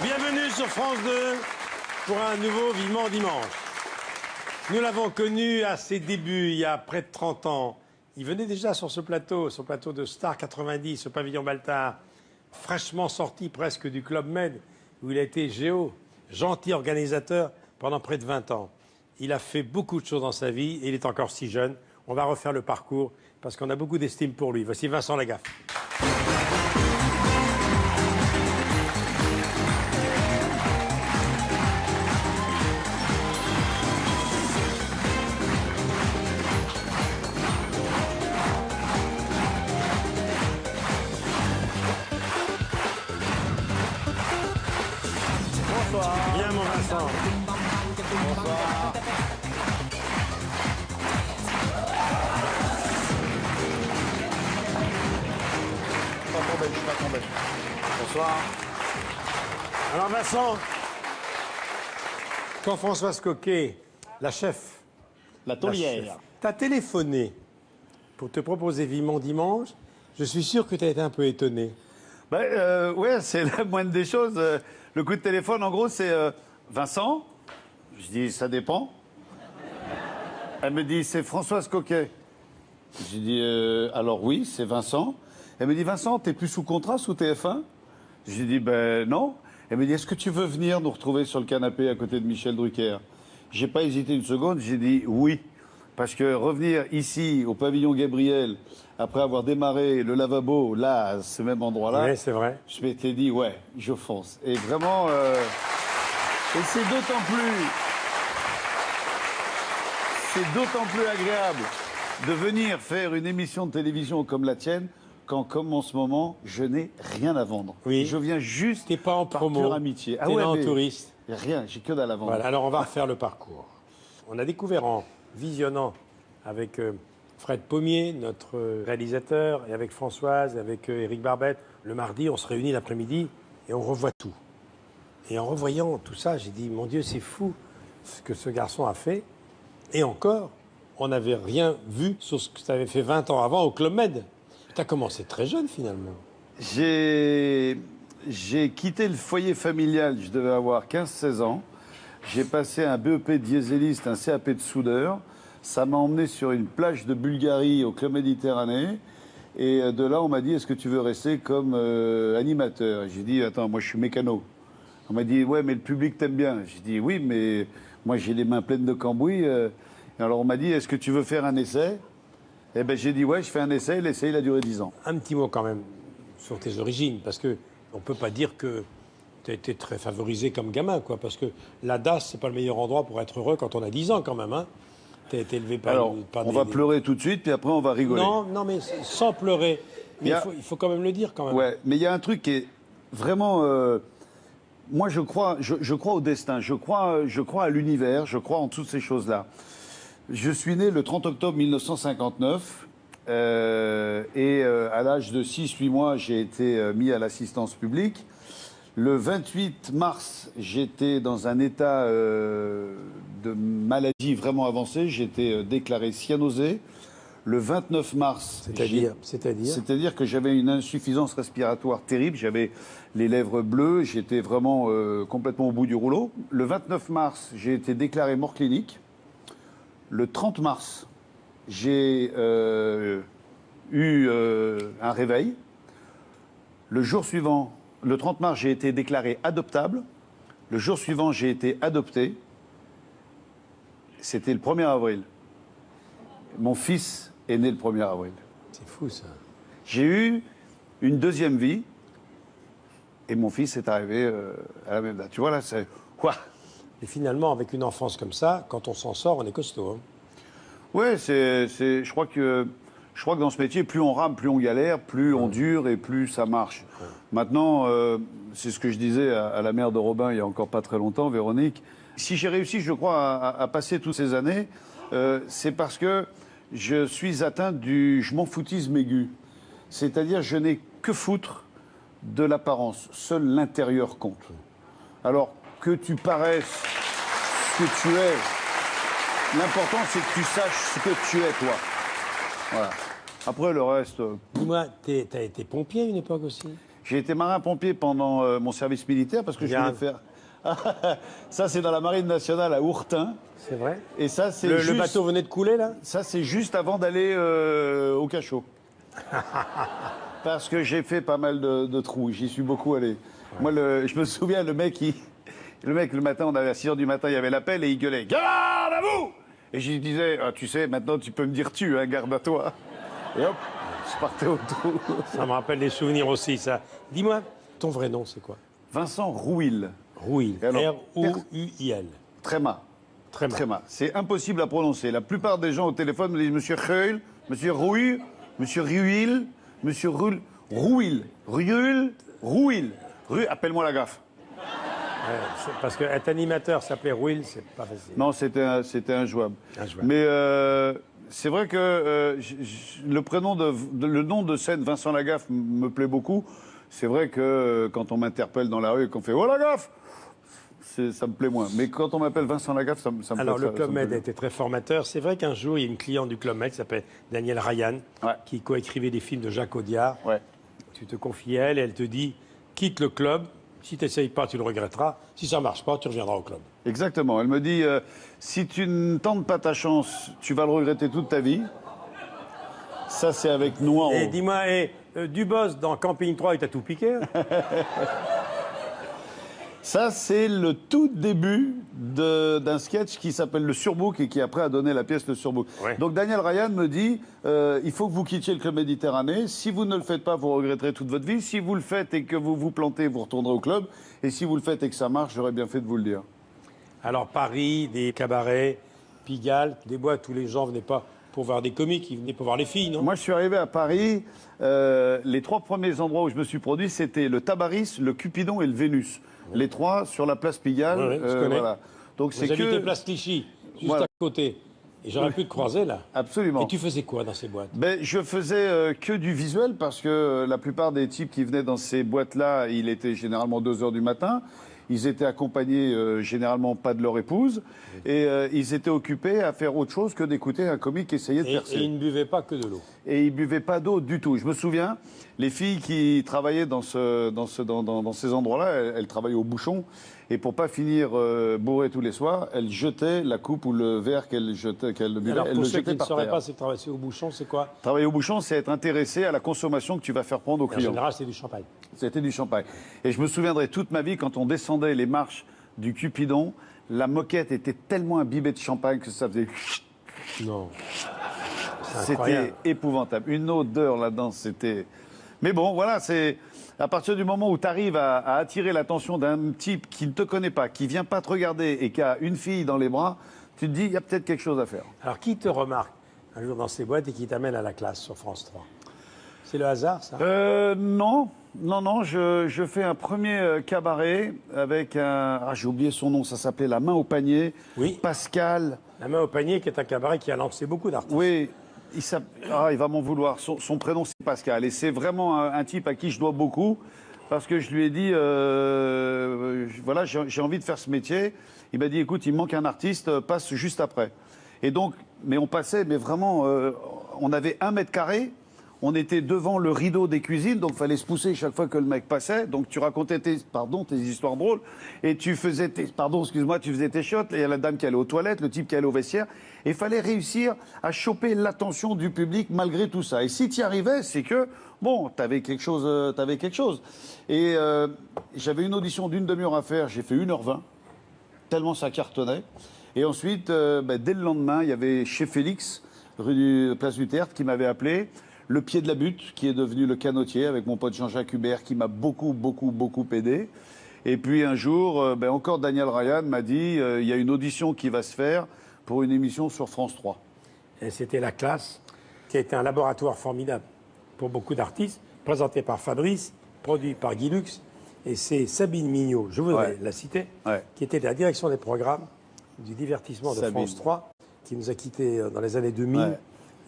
Bienvenue sur France 2 pour un nouveau Vivement Dimanche. Nous l'avons connu à ses débuts, il y a près de 30 ans. Il venait déjà sur ce plateau de Star 90, au pavillon Baltard, fraîchement sorti presque du Club Med, où il a été gentil organisateur pendant près de 20 ans. Il a fait beaucoup de choses dans sa vie et il est encore si jeune. On va refaire le parcours parce qu'on a beaucoup d'estime pour lui. Voici Vincent Lagaffe. Bonsoir. Bien mon Vincent. Bonsoir. Pas tombé. Bonsoir. Alors Vincent, quand Françoise Coquet, la chef, La taulière. t'a téléphoné pour te proposer Vivement Dimanche, je suis sûr que tu as été un peu étonné. Ouais, c'est la moindre des choses. Le coup de téléphone, en gros, c'est Vincent. Je dis, ça dépend. Elle me dit, c'est Françoise Coquet. J'ai dit, alors oui, c'est Vincent. Elle me dit, Vincent, t'es plus sous contrat, sous TF1 ? J'ai dit, ben non. Elle me dit, est-ce que tu veux venir nous retrouver sur le canapé à côté de Michel Drucker ? J'ai pas hésité une seconde, j'ai dit oui. Parce que revenir ici, au pavillon Gabriel, après avoir démarré le lavabo, là, à ce même endroit-là, Oui, c'est vrai. je m'étais dit, ouais, je fonce. Et vraiment, et c'est d'autant plus agréable de venir faire une émission de télévision comme la tienne, quand, comme en ce moment, je n'ai rien à vendre. Oui. Je viens juste T'es pas en par promo, pure amitié. t'es là en mais touriste. rien, j'ai que dalle à vendre. Voilà, alors on va refaire le parcours. On a découvert en visionnant avec Fred Pommier, notre réalisateur, et avec Françoise, et avec Éric Barbette, le mardi, on se réunit l'après-midi et on revoit tout. Et en revoyant tout ça, j'ai dit, mon Dieu, c'est fou ce que ce garçon a fait. Et encore, on n'avait rien vu sur ce que tu avais fait 20 ans avant au Club Med. Tu as commencé très jeune finalement. J'ai quitté le foyer familial, je devais avoir 15-16 ans. J'ai passé un BEP dieseliste, un CAP de soudeur. Ça m'a emmené sur une plage de Bulgarie au Club Méditerranée. Et de là, on m'a dit, est-ce que tu veux rester comme animateur ? J'ai dit, attends, moi je suis mécano. On m'a dit, ouais, mais le public t'aime bien. J'ai dit, oui, mais moi j'ai les mains pleines de cambouis. Alors on m'a dit, est-ce que tu veux faire un essai ? Eh ben j'ai dit, ouais, je fais un essai. L'essai, il a duré 10 ans. Un petit mot quand même sur tes origines, parce que on peut pas dire que tu as été très favorisé comme gamin, quoi, parce que la DAS, c'est pas le meilleur endroit pour être heureux quand on a 10 ans quand même, hein. Tu as été élevé par... Alors, on va pleurer tout de suite, puis après on va rigoler. Non, mais sans pleurer. Mais il faut quand même le dire, quand même. Ouais, mais il y a un truc qui est vraiment... moi, je crois au destin, je crois à l'univers, je crois en toutes ces choses-là. Je suis né le 30 octobre 1959 et à l'âge de 6-8 mois, j'ai été mis à l'assistance publique. Le 28 mars, j'étais dans un état de maladie vraiment avancé. J'étais déclaré cyanosé. Le 29 mars... C'est-à-dire que j'avais une insuffisance respiratoire terrible. J'avais les lèvres bleues. J'étais vraiment complètement au bout du rouleau. Le 29 mars, j'ai été déclaré mort clinique. Le 30 mars, j'ai eu un réveil. Le jour suivant... Le 30 mars, j'ai été déclaré adoptable. Le jour suivant, j'ai été adopté. C'était le 1er avril. Mon fils est né le 1er avril. C'est fou, ça. J'ai eu une deuxième vie. Et mon fils est arrivé à la même date. Tu vois, là, c'est... Quoi ? Et finalement, avec une enfance comme ça, quand on s'en sort, on est costaud. Hein. Ouais, je crois que dans ce métier, plus on rame, plus on galère, plus on dure et plus ça marche. Ouais. Maintenant, c'est ce que je disais à la mère de Robin il y a encore pas très longtemps, Véronique. Si j'ai réussi, je crois, à passer toutes ces années, c'est parce que je suis atteint du je m'en foutisme aigu. C'est-à-dire, je n'ai que foutre de l'apparence. Seul l'intérieur compte. Alors, que tu paraisses ce que tu es, l'important, c'est que tu saches ce que tu es, toi. Voilà. Après, le reste... Dis-moi, t'as été pompier à une époque aussi ? J'ai été marin-pompier pendant mon service militaire parce que je voulais faire... Ça, c'est dans la Marine nationale à Ourtin. C'est vrai. Et ça, c'est Le bateau venait de couler, là? Ça, c'est juste avant d'aller au cachot. Parce que j'ai fait pas mal de trous. J'y suis beaucoup allé. Ouais. Moi, je me souviens, le mec, le matin, on avait à 6 h du matin, il y avait l'appel et il gueulait « Garde à vous !» Et je lui disais ah, « Tu sais, maintenant, tu peux me dire tu, hein, garde à toi. » Et hop, je partais au trou. Ça me rappelle des souvenirs aussi, ça. Dis-moi, ton vrai nom, c'est quoi? Vincent Rouil. Rouil. R-O-U-I-L. Tréma. Tréma. C'est impossible à prononcer. La plupart des gens au téléphone me disent Monsieur Rouil, Monsieur Rouil, Monsieur Ruil, Monsieur Rouil, Rouil. Appelle-moi la gaffe. Parce qu'être animateur s'appelait Rouil, c'est pas facile. Non, c'était injouable. Mais c'est vrai que le nom de scène Vincent Lagaffe me plaît beaucoup. C'est vrai que quand on m'interpelle dans la rue et qu'on fait « Oh Lagaffe !» ça me plaît moins. Mais quand on m'appelle Vincent Lagaffe, ça me plaît. Alors, le Club Med a été très formateur. C'est vrai qu'un jour, il y a une cliente du Club Med qui s'appelle Danielle Ryan, qui coécrivait des films de Jacques Audiard. Ouais. Tu te confies à elle et elle te dit « Quitte le club. Si tu n'essayes pas, tu le regretteras. Si ça ne marche pas, tu reviendras au club. » Exactement. Elle me dit si tu ne tentes pas ta chance, tu vas le regretter toute ta vie. Ça, c'est avec nous en haut. Et dis-moi, Dubos dans Camping 3, il t'a tout piqué hein? Ça, c'est le tout début d'un sketch qui s'appelle Le Surbook et qui après a donné la pièce Le Surbook. Ouais. Donc Daniel Ryan me dit il faut que vous quittiez le Club Méditerranée. Si vous ne le faites pas, vous regretterez toute votre vie. Si vous le faites et que vous vous plantez, vous retournerez au club. Et si vous le faites et que ça marche, j'aurais bien fait de vous le dire. Alors Paris, des cabarets, Pigalle, des boîtes où les gens ne venaient pas pour voir des comiques, ils venaient pour voir les filles, non? Moi, je suis arrivé à Paris. Les 3 premiers endroits où je me suis produit, c'était le Tabaris, le Cupidon et le Vénus. Les 3 sur la place Pigalle. Oui, je connais. Voilà. Donc c'est que place Clichy, juste à côté. Et j'aurais pu te croiser là. Absolument. Et tu faisais quoi dans ces boîtes? Je faisais que du visuel parce que la plupart des types qui venaient dans ces boîtes-là, il était généralement 2 h du matin. Ils étaient accompagnés généralement pas de leur épouse. Et ils étaient occupés à faire autre chose que d'écouter un comique qui essayait de percer. Et ils ne buvaient pas que de l'eau. Et ils ne buvaient pas d'eau du tout. Je me souviens, les filles qui travaillaient dans ces endroits-là, elles travaillaient au bouchon. Et pour pas finir bourrées tous les soirs, elles jetaient la coupe ou le verre qu'elles buvaient. Alors pour ceux qui ne sauraient pas, c'est travailler au bouchon, c'est quoi? Travailler au bouchon, c'est être intéressé à la consommation que tu vas faire prendre aux clients. En général, c'est du champagne. C'était du champagne. Et je me souviendrai toute ma vie, quand on descendait les marches du Cupidon, la moquette était tellement imbibée de champagne que ça faisait... Non. C'était épouvantable. Une odeur là-dedans, c'était... Mais bon, voilà, c'est... À partir du moment où tu arrives à attirer l'attention d'un type qui ne te connaît pas, qui vient pas te regarder et qui a une fille dans les bras, tu te dis, il y a peut-être quelque chose à faire. Alors, qui te remarque un jour dans ces boîtes et qui t'amène à la classe sur France 3? C'est le hasard, ça? Non, je fais un premier cabaret avec un... Ah, j'ai oublié son nom, ça s'appelait La Main au Panier. Oui. Pascal. La Main au Panier, qui est un cabaret qui a lancé beaucoup d'artistes. Oui. Il va m'en vouloir. Son prénom, c'est Pascal. Et c'est vraiment un type à qui je dois beaucoup. Parce que je lui ai dit, voilà, j'ai envie de faire ce métier. Il m'a dit, écoute, il me manque un artiste, passe juste après. Et donc, mais on passait, mais vraiment, on avait 1 mètre carré. On était devant le rideau des cuisines, donc il fallait se pousser chaque fois que le mec passait. Donc tu racontais tes histoires drôles et tu faisais tu faisais tes shots. Il y a la dame qui allait aux toilettes, le type qui allait au vestiaire. Et il fallait réussir à choper l'attention du public malgré tout ça. Et si tu y arrivais, c'est que, bon, t'avais quelque chose. Et j'avais une audition d'1 demi-heure à faire, j'ai fait 1 h 20, tellement ça cartonnait. Et ensuite, dès le lendemain, il y avait chez Félix, rue Place du Théâtre, qui m'avait appelé. Le Pied de la Butte, qui est devenu Le Canotier, avec mon pote Jean-Jacques Hubert, qui m'a beaucoup aidé. Et puis un jour, encore Daniel Ryan m'a dit, il y a une audition qui va se faire pour une émission sur France 3. Et c'était La Classe, qui a été un laboratoire formidable pour beaucoup d'artistes, présenté par Fabrice, produit par Guy Lux. Et c'est Sabine Mignot, je voudrais la citer, qui était la direction des programmes du divertissement de France 3, qui nous a quittés dans les années 2000.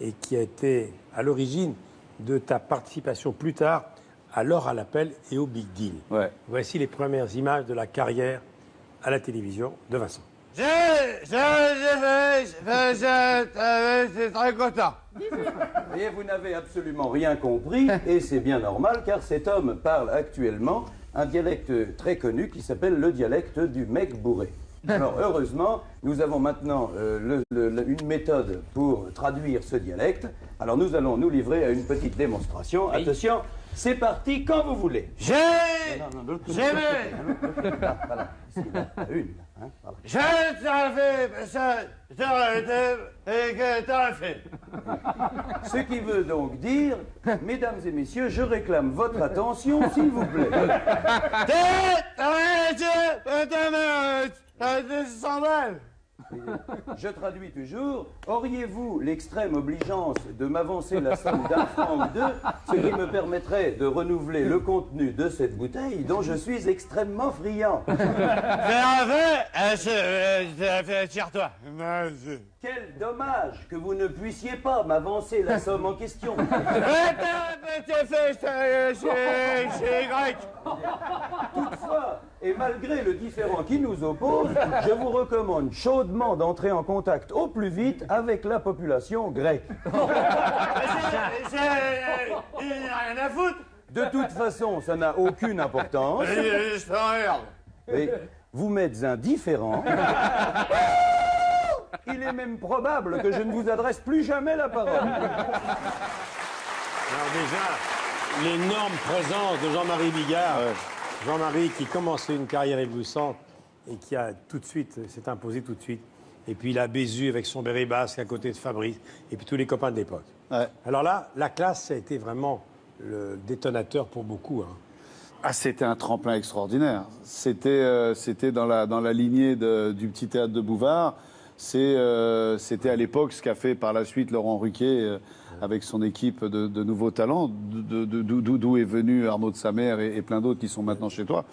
Et qui a été à l'origine de ta participation plus tard à L'Or à l'appel et au Big Deal. Voici les premières images de la carrière à la télévision de Vincent. suis très content. Et vous n'avez absolument rien compris, et c'est bien normal, car cet homme parle actuellement un dialecte très connu qui s'appelle le dialecte du mec bourré. Alors heureusement, nous avons maintenant une méthode pour traduire ce dialecte. Alors nous allons nous livrer à une petite démonstration. Oui. Attention, c'est parti quand vous voulez. J'ai aimé. Voilà, une. Hein, voilà. Ce qui veut donc dire, mesdames et messieurs, je réclame votre attention, s'il vous plaît. Je traduis toujours. Auriez-vous l'extrême obligeance de m'avancer la somme d'un franc ou deux, ce qui me permettrait de renouveler le contenu de cette bouteille dont je suis extrêmement friand. Tire-toi. Quel dommage que vous ne puissiez pas m'avancer la somme en question. C'est grec. Toutefois, et malgré le différend qui nous oppose, je vous recommande chaudement d'entrer en contact au plus vite avec la population grecque. Il n'y a rien à foutre. De toute façon, ça n'a aucune importance. Je t'emmerde. Et vous m'êtes indifférent. Il est même probable que je ne vous adresse plus jamais la parole. Alors déjà, l'énorme présence de Jean-Marie Bigard. Jean-Marie qui commençait une carrière éblouissante et qui a tout de suite, s'est imposé tout de suite. Et puis il a Bézu avec son béret basque à côté de Fabrice et puis tous les copains de l'époque. Ouais. Alors là, la classe, ça a été vraiment le détonateur pour beaucoup. Hein. Ah, c'était un tremplin extraordinaire. C'était dans la lignée du petit théâtre de Bouvard. C'était à l'époque ce qu'a fait par la suite Laurent Ruquier avec son équipe de nouveaux talents, d'où est venu Arnaud de Samer et plein d'autres qui sont maintenant chez toi.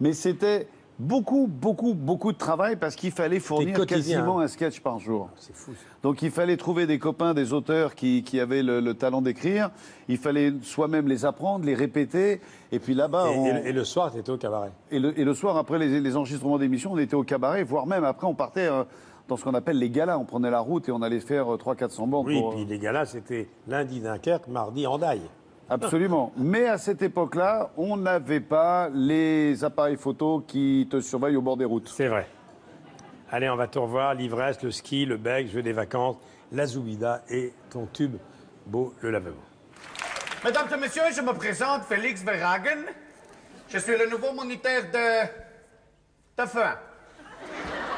Mais c'était beaucoup de travail parce qu'il fallait fournir quasiment un sketch par jour. C'est fou. Donc il fallait trouver des copains, des auteurs qui avaient le talent d'écrire. Il fallait soi-même les apprendre, les répéter. Et puis là-bas... Et le soir, tu étais au cabaret. Et le soir, après les enregistrements d'émissions, on était au cabaret, voire même après on partait... dans ce qu'on appelle les galas. On prenait la route et on allait faire 300-400 bancs. Oui, puis les galas, c'était lundi Dunkerque, mardi Hendaye. Absolument. Mais à cette époque-là, on n'avait pas les appareils photo qui te surveillent au bord des routes. C'est vrai. Allez, on va te revoir. L'ivresse, le ski, le bec, jeu des vacances, la zoubida et ton tube beau, le lavabo. Mesdames et messieurs, je me présente Félix Verhagen. Je suis le nouveau moniteur de F1.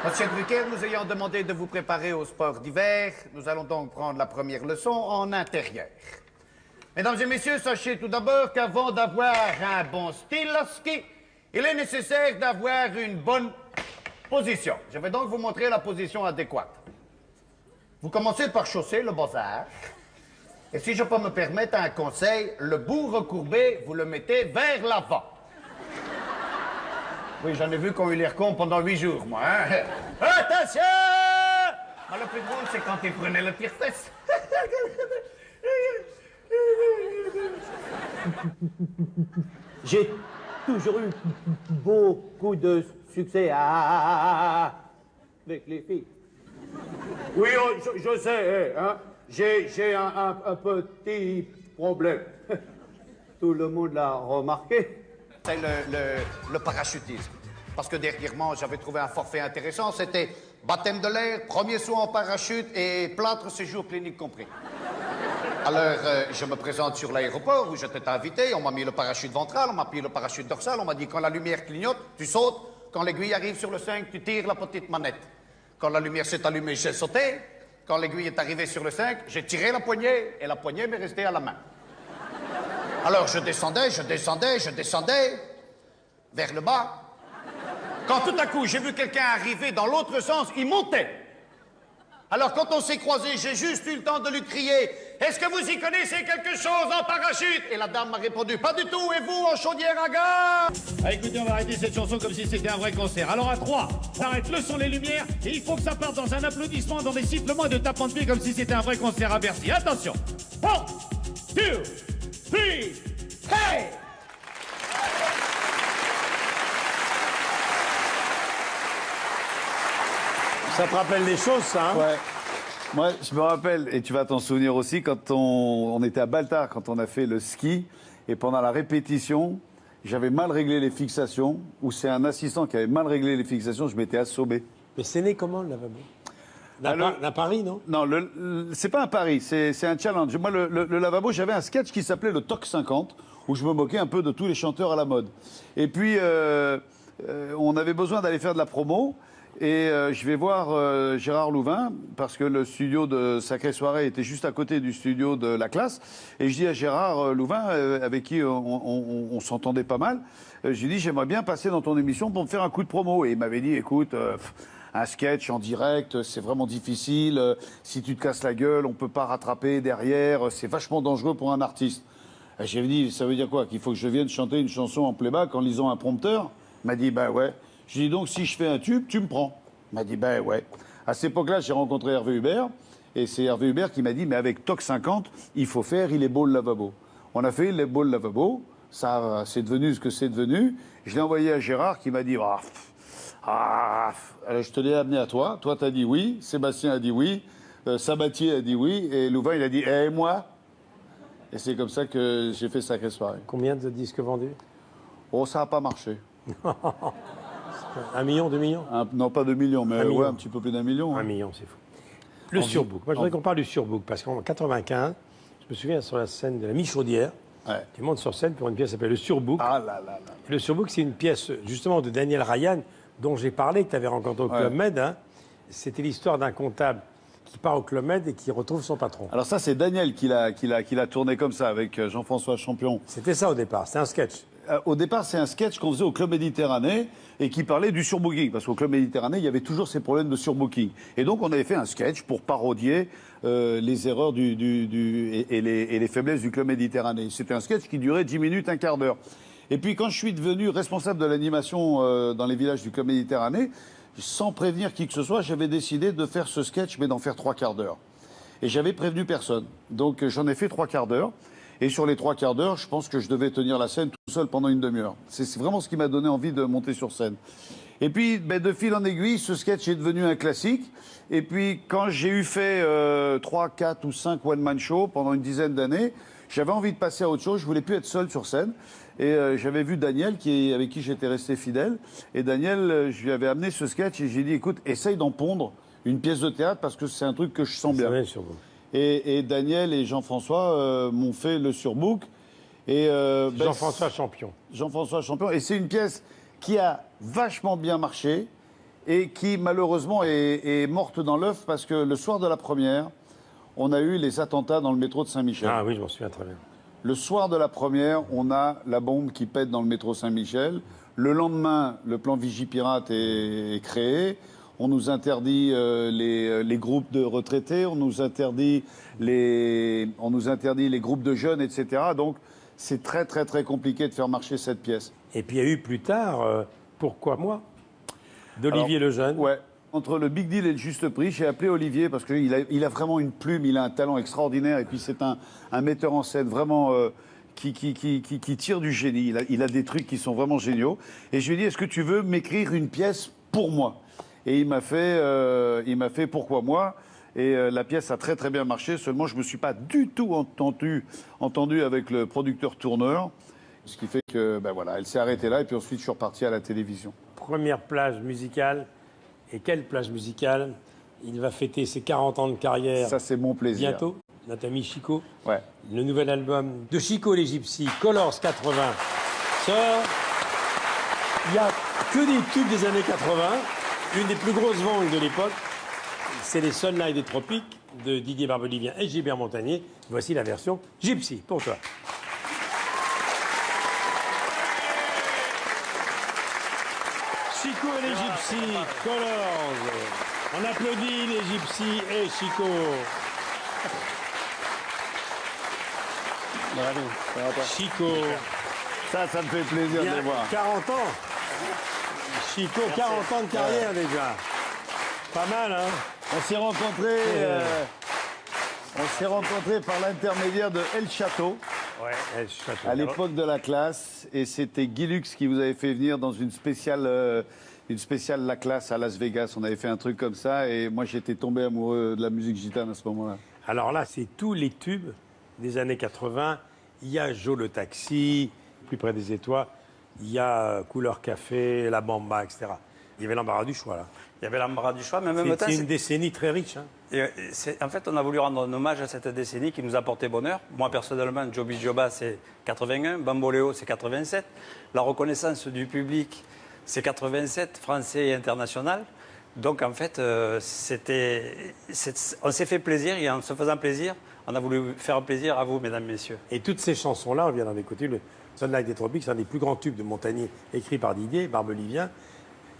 Monsieur Drucker, nous ayons demandé de vous préparer au sport d'hiver. Nous allons donc prendre la première leçon en intérieur. Mesdames et messieurs, sachez tout d'abord qu'avant d'avoir un bon style à ski, il est nécessaire d'avoir une bonne position. Je vais donc vous montrer la position adéquate. Vous commencez par chausser le bazar. Et si je peux me permettre un conseil, le bout recourbé, vous le mettez vers l'avant. Oui, j'en ai vu qu'on eu l'air con pendant 8 jours, moi. Hein? Attention! Mais le plus drôle, c'est quand il prenait le tire-fesse. J'ai toujours eu beaucoup de succès avec les filles. Oui, je sais, hein. J'ai un petit problème. Tout le monde l'a remarqué. C'est le parachutisme. Parce que derrière moi, j'avais trouvé un forfait intéressant. C'était baptême de l'air, premier saut en parachute et plâtre séjour clinique compris. Alors, je me présente sur l'aéroport où j'étais invité. On m'a mis le parachute ventral, on m'a mis le parachute dorsal. On m'a dit quand la lumière clignote, tu sautes. Quand l'aiguille arrive sur le 5, tu tires la petite manette. Quand la lumière s'est allumée, j'ai sauté. Quand l'aiguille est arrivée sur le 5, j'ai tiré la poignée et la poignée m'est restée à la main. Alors je descendais vers le bas. Quand tout à coup j'ai vu quelqu'un arriver dans l'autre sens, il montait. Alors quand on s'est croisés, j'ai juste eu le temps de lui crier « Est-ce que vous y connaissez quelque chose en parachute ?» Et la dame m'a répondu « Pas du tout, et vous en chaudière à gaz ?» Ah, écoutez, on va arrêter cette chanson comme si c'était un vrai concert. Alors à 3, on arrête le son, les lumières, et il faut que ça parte dans un applaudissement, dans des sifflements et de tapements de pied comme si c'était un vrai concert à Bercy. Attention 1, 2, 3, hey! Ça te rappelle des choses, ça, hein? Ouais. Moi, je me rappelle, et tu vas t'en souvenir aussi, quand on était à Baltar, quand on a fait le ski, et pendant la répétition, j'avais mal réglé les fixations, ou c'est un assistant qui avait mal réglé les fixations, je m'étais assommé. Mais c'est né comment, le lavabo? D'un pari, non? Non, c'est pas un pari, c'est un challenge. Moi, le lavabo, j'avais un sketch qui s'appelait le Toc 50, où je me moquais un peu de tous les chanteurs à la mode. Et puis, on avait besoin d'aller faire de la promo. Et je vais voir Gérard Louvain, parce que le studio de Sacrée Soirée était juste à côté du studio de la classe. Et je dis à Gérard Louvain, avec qui on s'entendait pas mal, j'ai dit, j'aimerais bien passer dans ton émission pour me faire un coup de promo. Et il m'avait dit, écoute, un sketch en direct, c'est vraiment difficile. Si tu te casses la gueule, on peut pas rattraper derrière. C'est vachement dangereux pour un artiste. Et j'ai dit, ça veut dire quoi? Qu'il faut que je vienne chanter une chanson en playback en lisant un prompteur? Il m'a dit, bah ouais. Je lui ai dit, donc, si je fais un tube, tu me prends. Il m'a dit, ben ouais. À cette époque-là, j'ai rencontré Hervé Hubert. Et c'est Hervé Hubert qui m'a dit, mais avec Toc 50, il faut faire Il est beau le lavabo. On a fait Il est beau le lavabo. Ça, c'est devenu ce que c'est devenu. Je l'ai envoyé à Gérard qui m'a dit, alors je te l'ai amené à toi. Toi, t'as dit oui. Sébastien a dit oui. Sabatier a dit oui. Et Louvain, il a dit, et moi? Et c'est comme ça que j'ai fait Sacrée Soirée. Combien de disques vendus? Oh, ça n'a pas marché. 1 million, 2 millions? Non, pas 2 millions, mais million. ouais, un petit peu plus d'1 million. 1 million, c'est fou. Le surbook. Moi, je voudrais qu'on parle du surbook, parce qu'en 95, je me souviens sur la scène de la Michaudière, tu montes sur scène pour une pièce qui s'appelle Le Surbook. Ah là là là. Le Surbook, c'est une pièce, justement, de Daniel Ryan, dont j'ai parlé, que tu avais rencontré au Club Med. Hein. C'était l'histoire d'un comptable qui part au Club Med et qui retrouve son patron. Alors ça, c'est Daniel qui l'a tourné comme ça, avec Jean-François Champion. C'était ça au départ, c'était un sketch. Au départ, c'est un sketch qu'on faisait au Club Méditerranée et qui parlait du surbooking. Parce qu'au Club Méditerranée, il y avait toujours ces problèmes de surbooking. Et donc, on avait fait un sketch pour parodier les erreurs et les faiblesses du Club Méditerranée. C'était un sketch qui durait 10 minutes, un quart d'heure. Et puis, quand je suis devenu responsable de l'animation dans les villages du Club Méditerranée, sans prévenir qui que ce soit, j'avais décidé de faire ce sketch, mais d'en faire 3 quarts d'heure. Et j'avais prévenu personne. Donc, j'en ai fait 3 quarts d'heure. Et sur les 3 quarts d'heure, je pense que je devais tenir la scène tout seul pendant une demi-heure. C'est vraiment ce qui m'a donné envie de monter sur scène. Et puis, de fil en aiguille, ce sketch est devenu un classique. Et puis, quand j'ai eu fait 3, 4 ou 5 one-man shows pendant une dizaine d'années, j'avais envie de passer à autre chose. Je voulais plus être seul sur scène. Et j'avais vu Daniel, avec qui j'étais resté fidèle. Et Daniel, je lui avais amené ce sketch et j'ai dit, écoute, essaye d'en pondre une pièce de théâtre parce que c'est un truc que je sens bien. Et Daniel et Jean-François m'ont fait le surbook. Jean-François Champion. Jean-François Champion. Et c'est une pièce qui a vachement bien marché et qui, malheureusement, est morte dans l'œuf parce que le soir de la première, on a eu les attentats dans le métro de Saint-Michel. Ah oui, je m'en souviens très bien. Le soir de la première, on a la bombe qui pète dans le métro Saint-Michel. Le lendemain, le plan Vigipirate est créé. On nous interdit les groupes de retraités, on nous interdit les groupes de jeunes, etc. Donc, c'est très, très, très compliqué de faire marcher cette pièce. Et puis, il y a eu plus tard, Pourquoi moi d'Olivier Lejeune. Ouais. Entre le Big Deal et le Juste Prix, j'ai appelé Olivier parce qu'il a vraiment une plume, il a un talent extraordinaire. Et puis, c'est un metteur en scène vraiment qui tire du génie. Il a des trucs qui sont vraiment géniaux. Et je lui ai dit, est-ce que tu veux m'écrire une pièce pour moi ? Et il m'a fait Pourquoi moi? Et la pièce a très très bien marché. Seulement, je me suis pas du tout entendu avec le producteur tourneur, ce qui fait que voilà, elle s'est arrêtée là. Et puis ensuite, je suis reparti à la télévision. Première plage musicale. Et quelle plage musicale? Il va fêter ses 40 ans de carrière. Ça, c'est mon plaisir. Bientôt. Notre ami Chico. Ouais. Le nouvel album de Chico et les Gypsies, Colors 80, sort. Il n'y a que des tubes des années 80. Une des plus grosses ventes de l'époque, c'est les Sunlight des Tropiques de Didier Barbelivien et Gilbert Montagnier. Voici la version Gypsy, pour toi. Chico et les Gypsies, Colors. On applaudit les Gypsies et Chico. Chico. Ça me fait plaisir de le voir. 40 ans. Chico, 40 ans de carrière déjà. Pas mal, hein? On s'est rencontrés par l'intermédiaire de El Chateau. à l'époque de la classe, et c'était Guy Lux qui vous avait fait venir dans une spéciale La Classe à Las Vegas. On avait fait un truc comme ça, et moi j'étais tombé amoureux de la musique gitane à ce moment-là. Alors là, c'est tous les tubes des années 80. Il y a Joe le taxi, Plus près des étoiles. Il y a Couleur Café, La Bamba, etc. Il y avait l'embarras du choix, là. Il y avait l'embarras du choix, mais en même temps... C'est une décennie très riche. Hein. En fait, on a voulu rendre un hommage à cette décennie qui nous a porté bonheur. Moi, personnellement, Joby Joba, c'est 81, Bamboléo, c'est 87. La reconnaissance du public, c'est 87, français et international. Donc, en fait, on s'est fait plaisir, et en se faisant plaisir, on a voulu faire plaisir à vous, mesdames, messieurs. Et toutes ces chansons-là, on vient d'en écouter, le Sunlight des Tropiques, c'est un des plus grands tubes de Montagnier, écrit par Didier Barbelivien.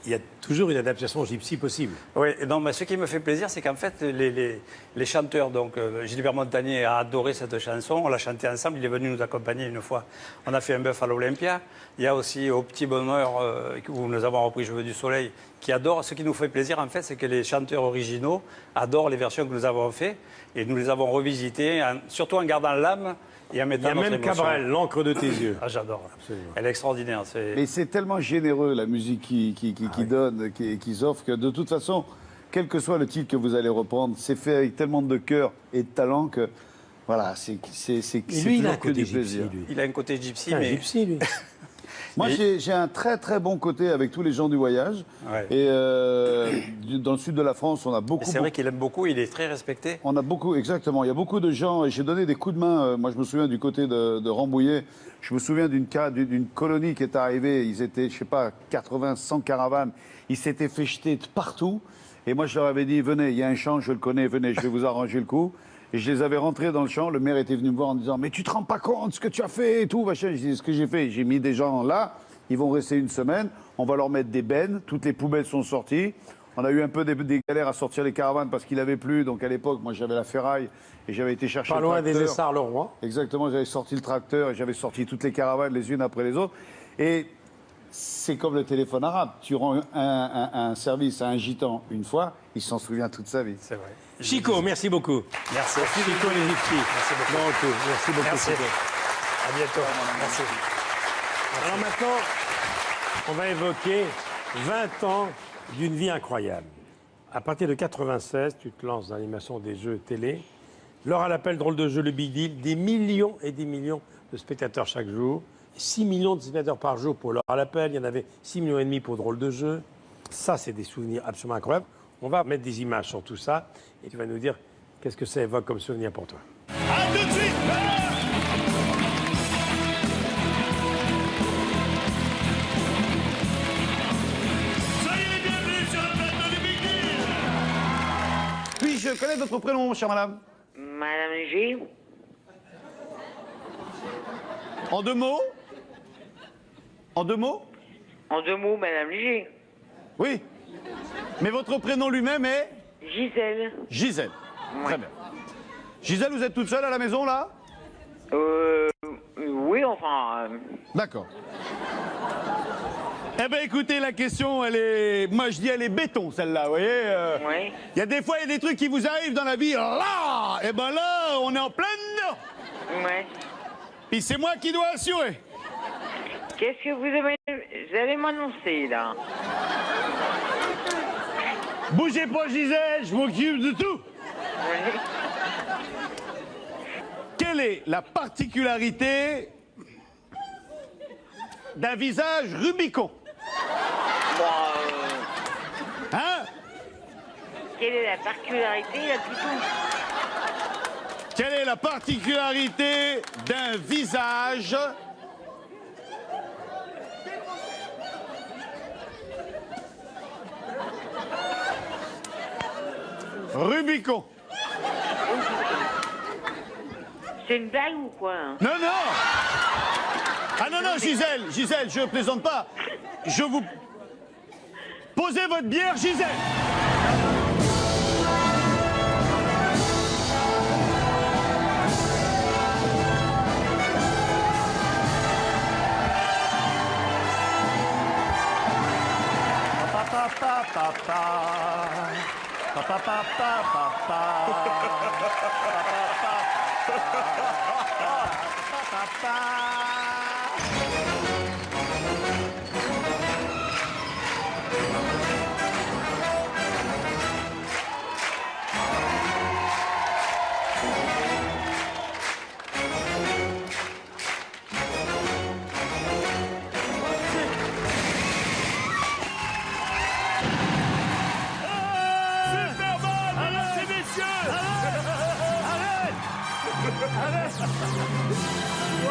Il y a toujours une adaptation gypsy possible. Oui, non, mais ce qui me fait plaisir, c'est qu'en fait, les chanteurs, donc Gilbert Montagnier a adoré cette chanson, on l'a chantée ensemble, il est venu nous accompagner une fois. On a fait un bœuf à l'Olympia. Il y a aussi Au Petit Bonheur, où nous avons repris Je veux du soleil, qui adore. Ce qui nous fait plaisir, en fait, c'est que les chanteurs originaux adorent les versions que nous avons faites et nous les avons revisitées, surtout en gardant l'âme. Et en mettant il y a même Cabrel, L'encre de tes yeux. Ah, j'adore. Absolument. Elle est extraordinaire. Mais c'est tellement généreux, la musique qui donne, qui s'offre, que de toute façon, quel que soit le titre que vous allez reprendre, c'est fait avec tellement de cœur et de talent que, voilà, c'est toujours que du plaisir. Lui. Il a un côté gypsy, mais... un gypsy, lui. Moi, j'ai un très très bon côté avec tous les gens du voyage. Ouais. Et dans le sud de la France, on a beaucoup. C'est vrai qu'il aime beaucoup, il est très respecté. On a beaucoup, exactement. Il y a beaucoup de gens. Et j'ai donné des coups de main. Moi, je me souviens du côté de Rambouillet. Je me souviens d'une colonie qui est arrivée. Ils étaient, je sais pas, 80, 100 caravanes. Ils s'étaient fait jeter de partout. Et moi, je leur avais dit, venez, il y a un champ, je le connais, venez, je vais vous arranger le coup. Et je les avais rentrés dans le champ. Le maire était venu me voir en disant, mais tu te rends pas compte ce que tu as fait et tout, machin. Je dis, ce que j'ai fait, j'ai mis des gens là. Ils vont rester une semaine. On va leur mettre des bennes. Toutes les poubelles sont sorties. On a eu un peu des galères à sortir les caravanes parce qu'il avait plu. Donc à l'époque, moi j'avais la ferraille et j'avais été chercher pas le tracteur. Pas loin des Essarts-le-Roi. Exactement, j'avais sorti le tracteur et j'avais sorti toutes les caravanes les unes après les autres. Et c'est comme le téléphone arabe. Tu rends un service à un gitan une fois, il s'en souvient toute sa vie. C'est vrai. Chico, merci beaucoup. Merci. Chico les Gypsies. Merci beaucoup. Merci beaucoup. Merci. Chico. À bientôt. Merci. Alors maintenant, on va évoquer 20 ans d'une vie incroyable. À partir de 96, tu te lances dans l'animation des jeux télé. L'heure à l'appel, drôle de jeu, le Big Deal, des millions et des millions de spectateurs chaque jour. 6 millions de spectateurs par jour pour l'heure à l'appel. Il y en avait 6,5 millions pour drôle de jeu. Ça, c'est des souvenirs absolument incroyables. On va mettre des images sur tout ça et tu vas nous dire qu'est-ce que ça évoque comme souvenir pour toi. À tout de suite. Puis-je connaître votre prénom, chère madame? Madame G. En deux mots? En deux mots? En deux mots, Madame G. Oui. Mais votre prénom lui-même est? Gisèle. Gisèle. Ouais. Très bien. Gisèle, vous êtes toute seule à la maison, là? Oui, enfin... D'accord. Eh ben écoutez, la question, elle est... Moi, je dis, elle est béton, celle-là, vous voyez Oui. Il y a des fois, il y a des trucs qui vous arrivent dans la vie, là! Eh ben là, on est en plein dedans! Ouais. Puis c'est moi qui dois assurer. Qu'est-ce que vous allez m'annoncer, là? Bougez pas, Gisèle, je m'occupe de tout. Oui. Quelle est la particularité d'un visage Rubicon? Bon, Hein? quelle est la particularité, là, plutôt? Quelle est la particularité d'un visage Rubicon? C'est une blague ou quoi, hein? Non, non! Ah non, non, Gisèle, Gisèle, je ne plaisante pas. Je vous... Posez votre bière, Gisèle!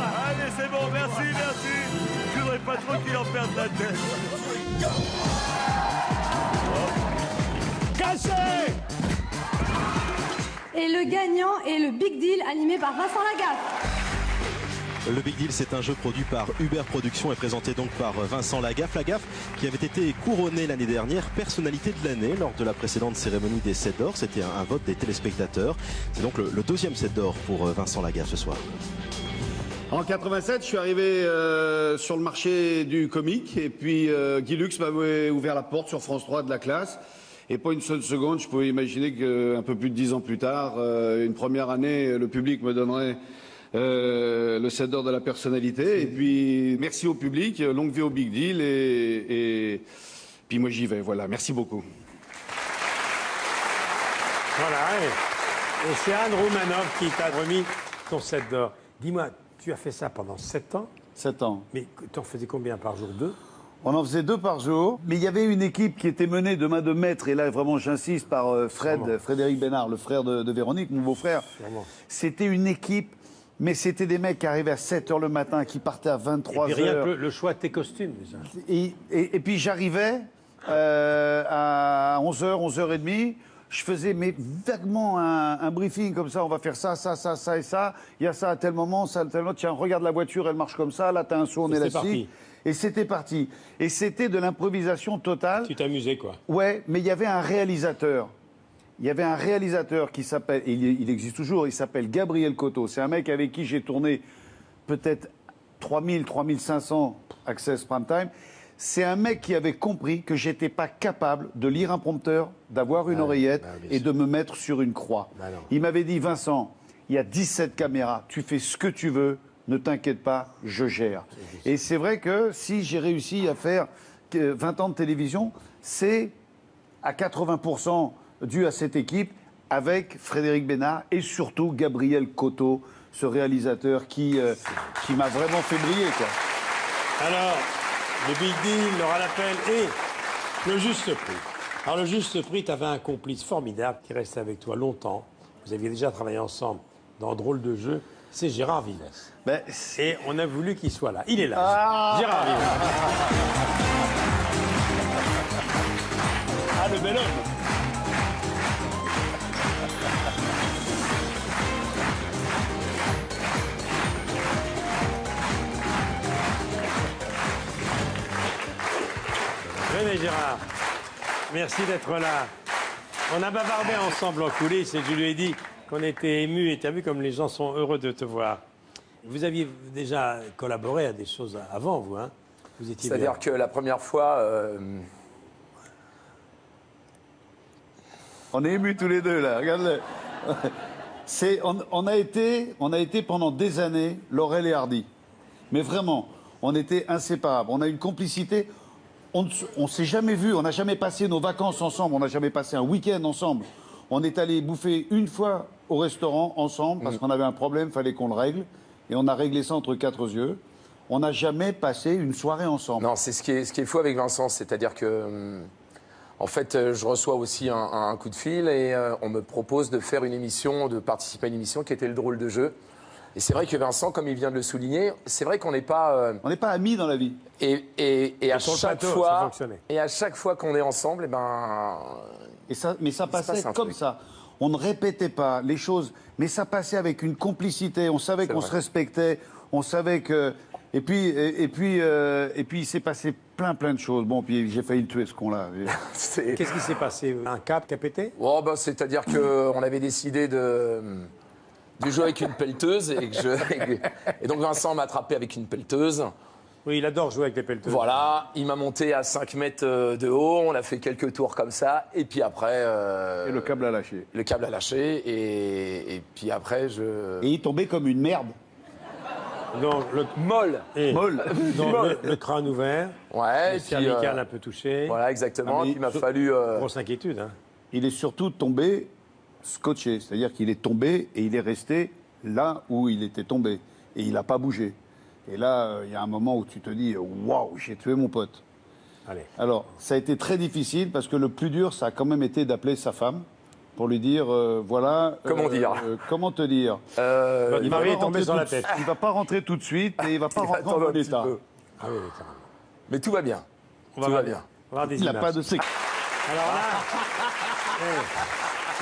Allez, c'est bon, merci, merci. Je voudrais pas trop qu'il en perde la tête. Cassé! Et le gagnant est le Big Deal animé par Vincent Lagaffe. Le Big Deal, c'est un jeu produit par Hubert Productions et présenté donc par Vincent Lagaffe. Lagaffe qui avait été couronné l'année dernière personnalité de l'année lors de la précédente cérémonie des 7 d'or. C'était un vote des téléspectateurs. C'est donc le deuxième 7 d'or pour Vincent Lagaffe ce soir. En 87, je suis arrivé sur le marché du comique et puis Guy Lux m'avait ouvert la porte sur France 3 de la classe. Et pas une seule seconde, je pouvais imaginer qu'un peu plus de 10 ans plus tard, une première année, le public me donnerait le 7 d'or de la personnalité. Et puis, merci au public, longue vie au Big Deal. Et puis moi, j'y vais. Voilà, merci beaucoup. Voilà, et c'est Anne Roumanoff qui t'a remis ton 7 d'or. Dis-moi, tu as fait ça pendant 7 ans, 7 ans. mais tu en faisais combien par jour? 2? On en faisait 2 par jour, mais il y avait une équipe qui était menée de main de maître, et là vraiment j'insiste, par Frédéric Bénard, le frère de Véronique, mon beau-frère. C'était une équipe, mais c'était des mecs qui arrivaient à 7 h le matin, qui partaient à 23 h. Et rien que le choix de tes costumes, déjà. Et puis j'arrivais à 11 h, 11 h 30. Je faisais vaguement un briefing comme ça, on va faire ça, ça, ça, ça et ça. Il y a ça à tel moment, ça à tel moment. Tiens, regarde la voiture, elle marche comme ça. Là, t'as un saut en élastique. Et c'était parti. Et c'était de l'improvisation totale. Tu t'amusais, quoi. Ouais, mais il y avait un réalisateur. Il y avait un réalisateur qui s'appelle, et il existe toujours, il s'appelle Gabriel Coteau. C'est un mec avec qui j'ai tourné peut-être 3000, 3500 Access Prime Time. C'est un mec qui avait compris que j'étais pas capable de lire un prompteur, d'avoir une oreillette et de me mettre sur une croix. Il m'avait dit, Vincent, il y a 17 caméras, tu fais ce que tu veux, ne t'inquiète pas, je gère. Et c'est vrai que si j'ai réussi à faire 20 ans de télévision, c'est à 80% dû à cette équipe avec Frédéric Bénard et surtout Gabriel Coteau, ce réalisateur qui m'a vraiment fait briller, quoi. Alors, le Big Deal, le ras l'appel et le juste prix. Alors, le juste prix, tu avais un complice formidable qui restait avec toi longtemps. Vous aviez déjà travaillé ensemble dans Drôle de jeu. C'est Gérard Villès. Et on a voulu qu'il soit là. Il est là. Gérard Villès. Ah, le bel homme. Venez Gérard, merci d'être là. On a bavardé ensemble en coulisses et je lui ai dit qu'on était émus et tu as vu comme les gens sont heureux de te voir. Vous aviez déjà collaboré à des choses avant, vous, hein? Vous étiez. C'est-à-dire que la première fois... On est émus tous les deux, là, regarde-le. On a été pendant des années Laurel et Hardy. Mais vraiment, on était inséparables. On a une complicité... On s'est jamais vus, on n'a jamais passé nos vacances ensemble, on n'a jamais passé un week-end ensemble. On est allé bouffer une fois au restaurant ensemble parce qu'on avait un problème, fallait qu'on le règle. Et on a réglé ça entre 4 yeux. On n'a jamais passé une soirée ensemble. Non, c'est ce qui est fou avec Vincent, c'est-à-dire que... En fait, je reçois aussi un coup de fil et on me propose de faire une émission, de participer à une émission qui était le Drôle de jeu. Et c'est vrai que Vincent, comme il vient de le souligner, c'est vrai qu'on n'est pas... On n'est pas amis dans la vie. Et à chaque fois qu'on est ensemble, mais ça passait comme ça. On ne répétait pas les choses, mais ça passait avec une complicité. On savait qu'on se respectait, on savait que... Et puis il s'est passé plein de choses. Bon, puis j'ai failli le tuer, ce con-là. Qu'est-ce qui s'est passé? Un câble qui a pété? C'est-à-dire qu'on avait décidé de jouer avec une pelleteuse et donc Vincent m'a attrapé avec une pelleteuse. Oui, il adore jouer avec les pelleteuses. Voilà, il m'a monté à 5 mètres de haut, on a fait quelques tours comme ça, et puis après... Et le câble a lâché. Le câble a lâché, et puis après, Et il tombait comme une merde. Donc, le molle. Molle. Donc, le crâne ouvert. Ouais, le et puis, cervical un peu touché. Voilà, exactement. Ah, mais Puis il m'a fallu. Grosse inquiétude, hein. Il est surtout tombé scotché, c'est-à-dire qu'il est tombé et il est resté là où il était tombé. Et il n'a pas bougé. Et là, il y a un moment où tu te dis, waouh, j'ai tué mon pote. Allez. Alors, ça a été très difficile parce que le plus dur, ça a quand même été d'appeler sa femme pour lui dire, voilà... Comment dire comment te dire Votre mari est tombé sur la tête. Il ne va pas rentrer tout de suite et il ne va pas rentrer en attendre un bon petit état. peu. Ah oui, d'accord. Mais tout va bien. On Tout va bien. On va voir des Il n'a images. pas de sécurité. Alors là,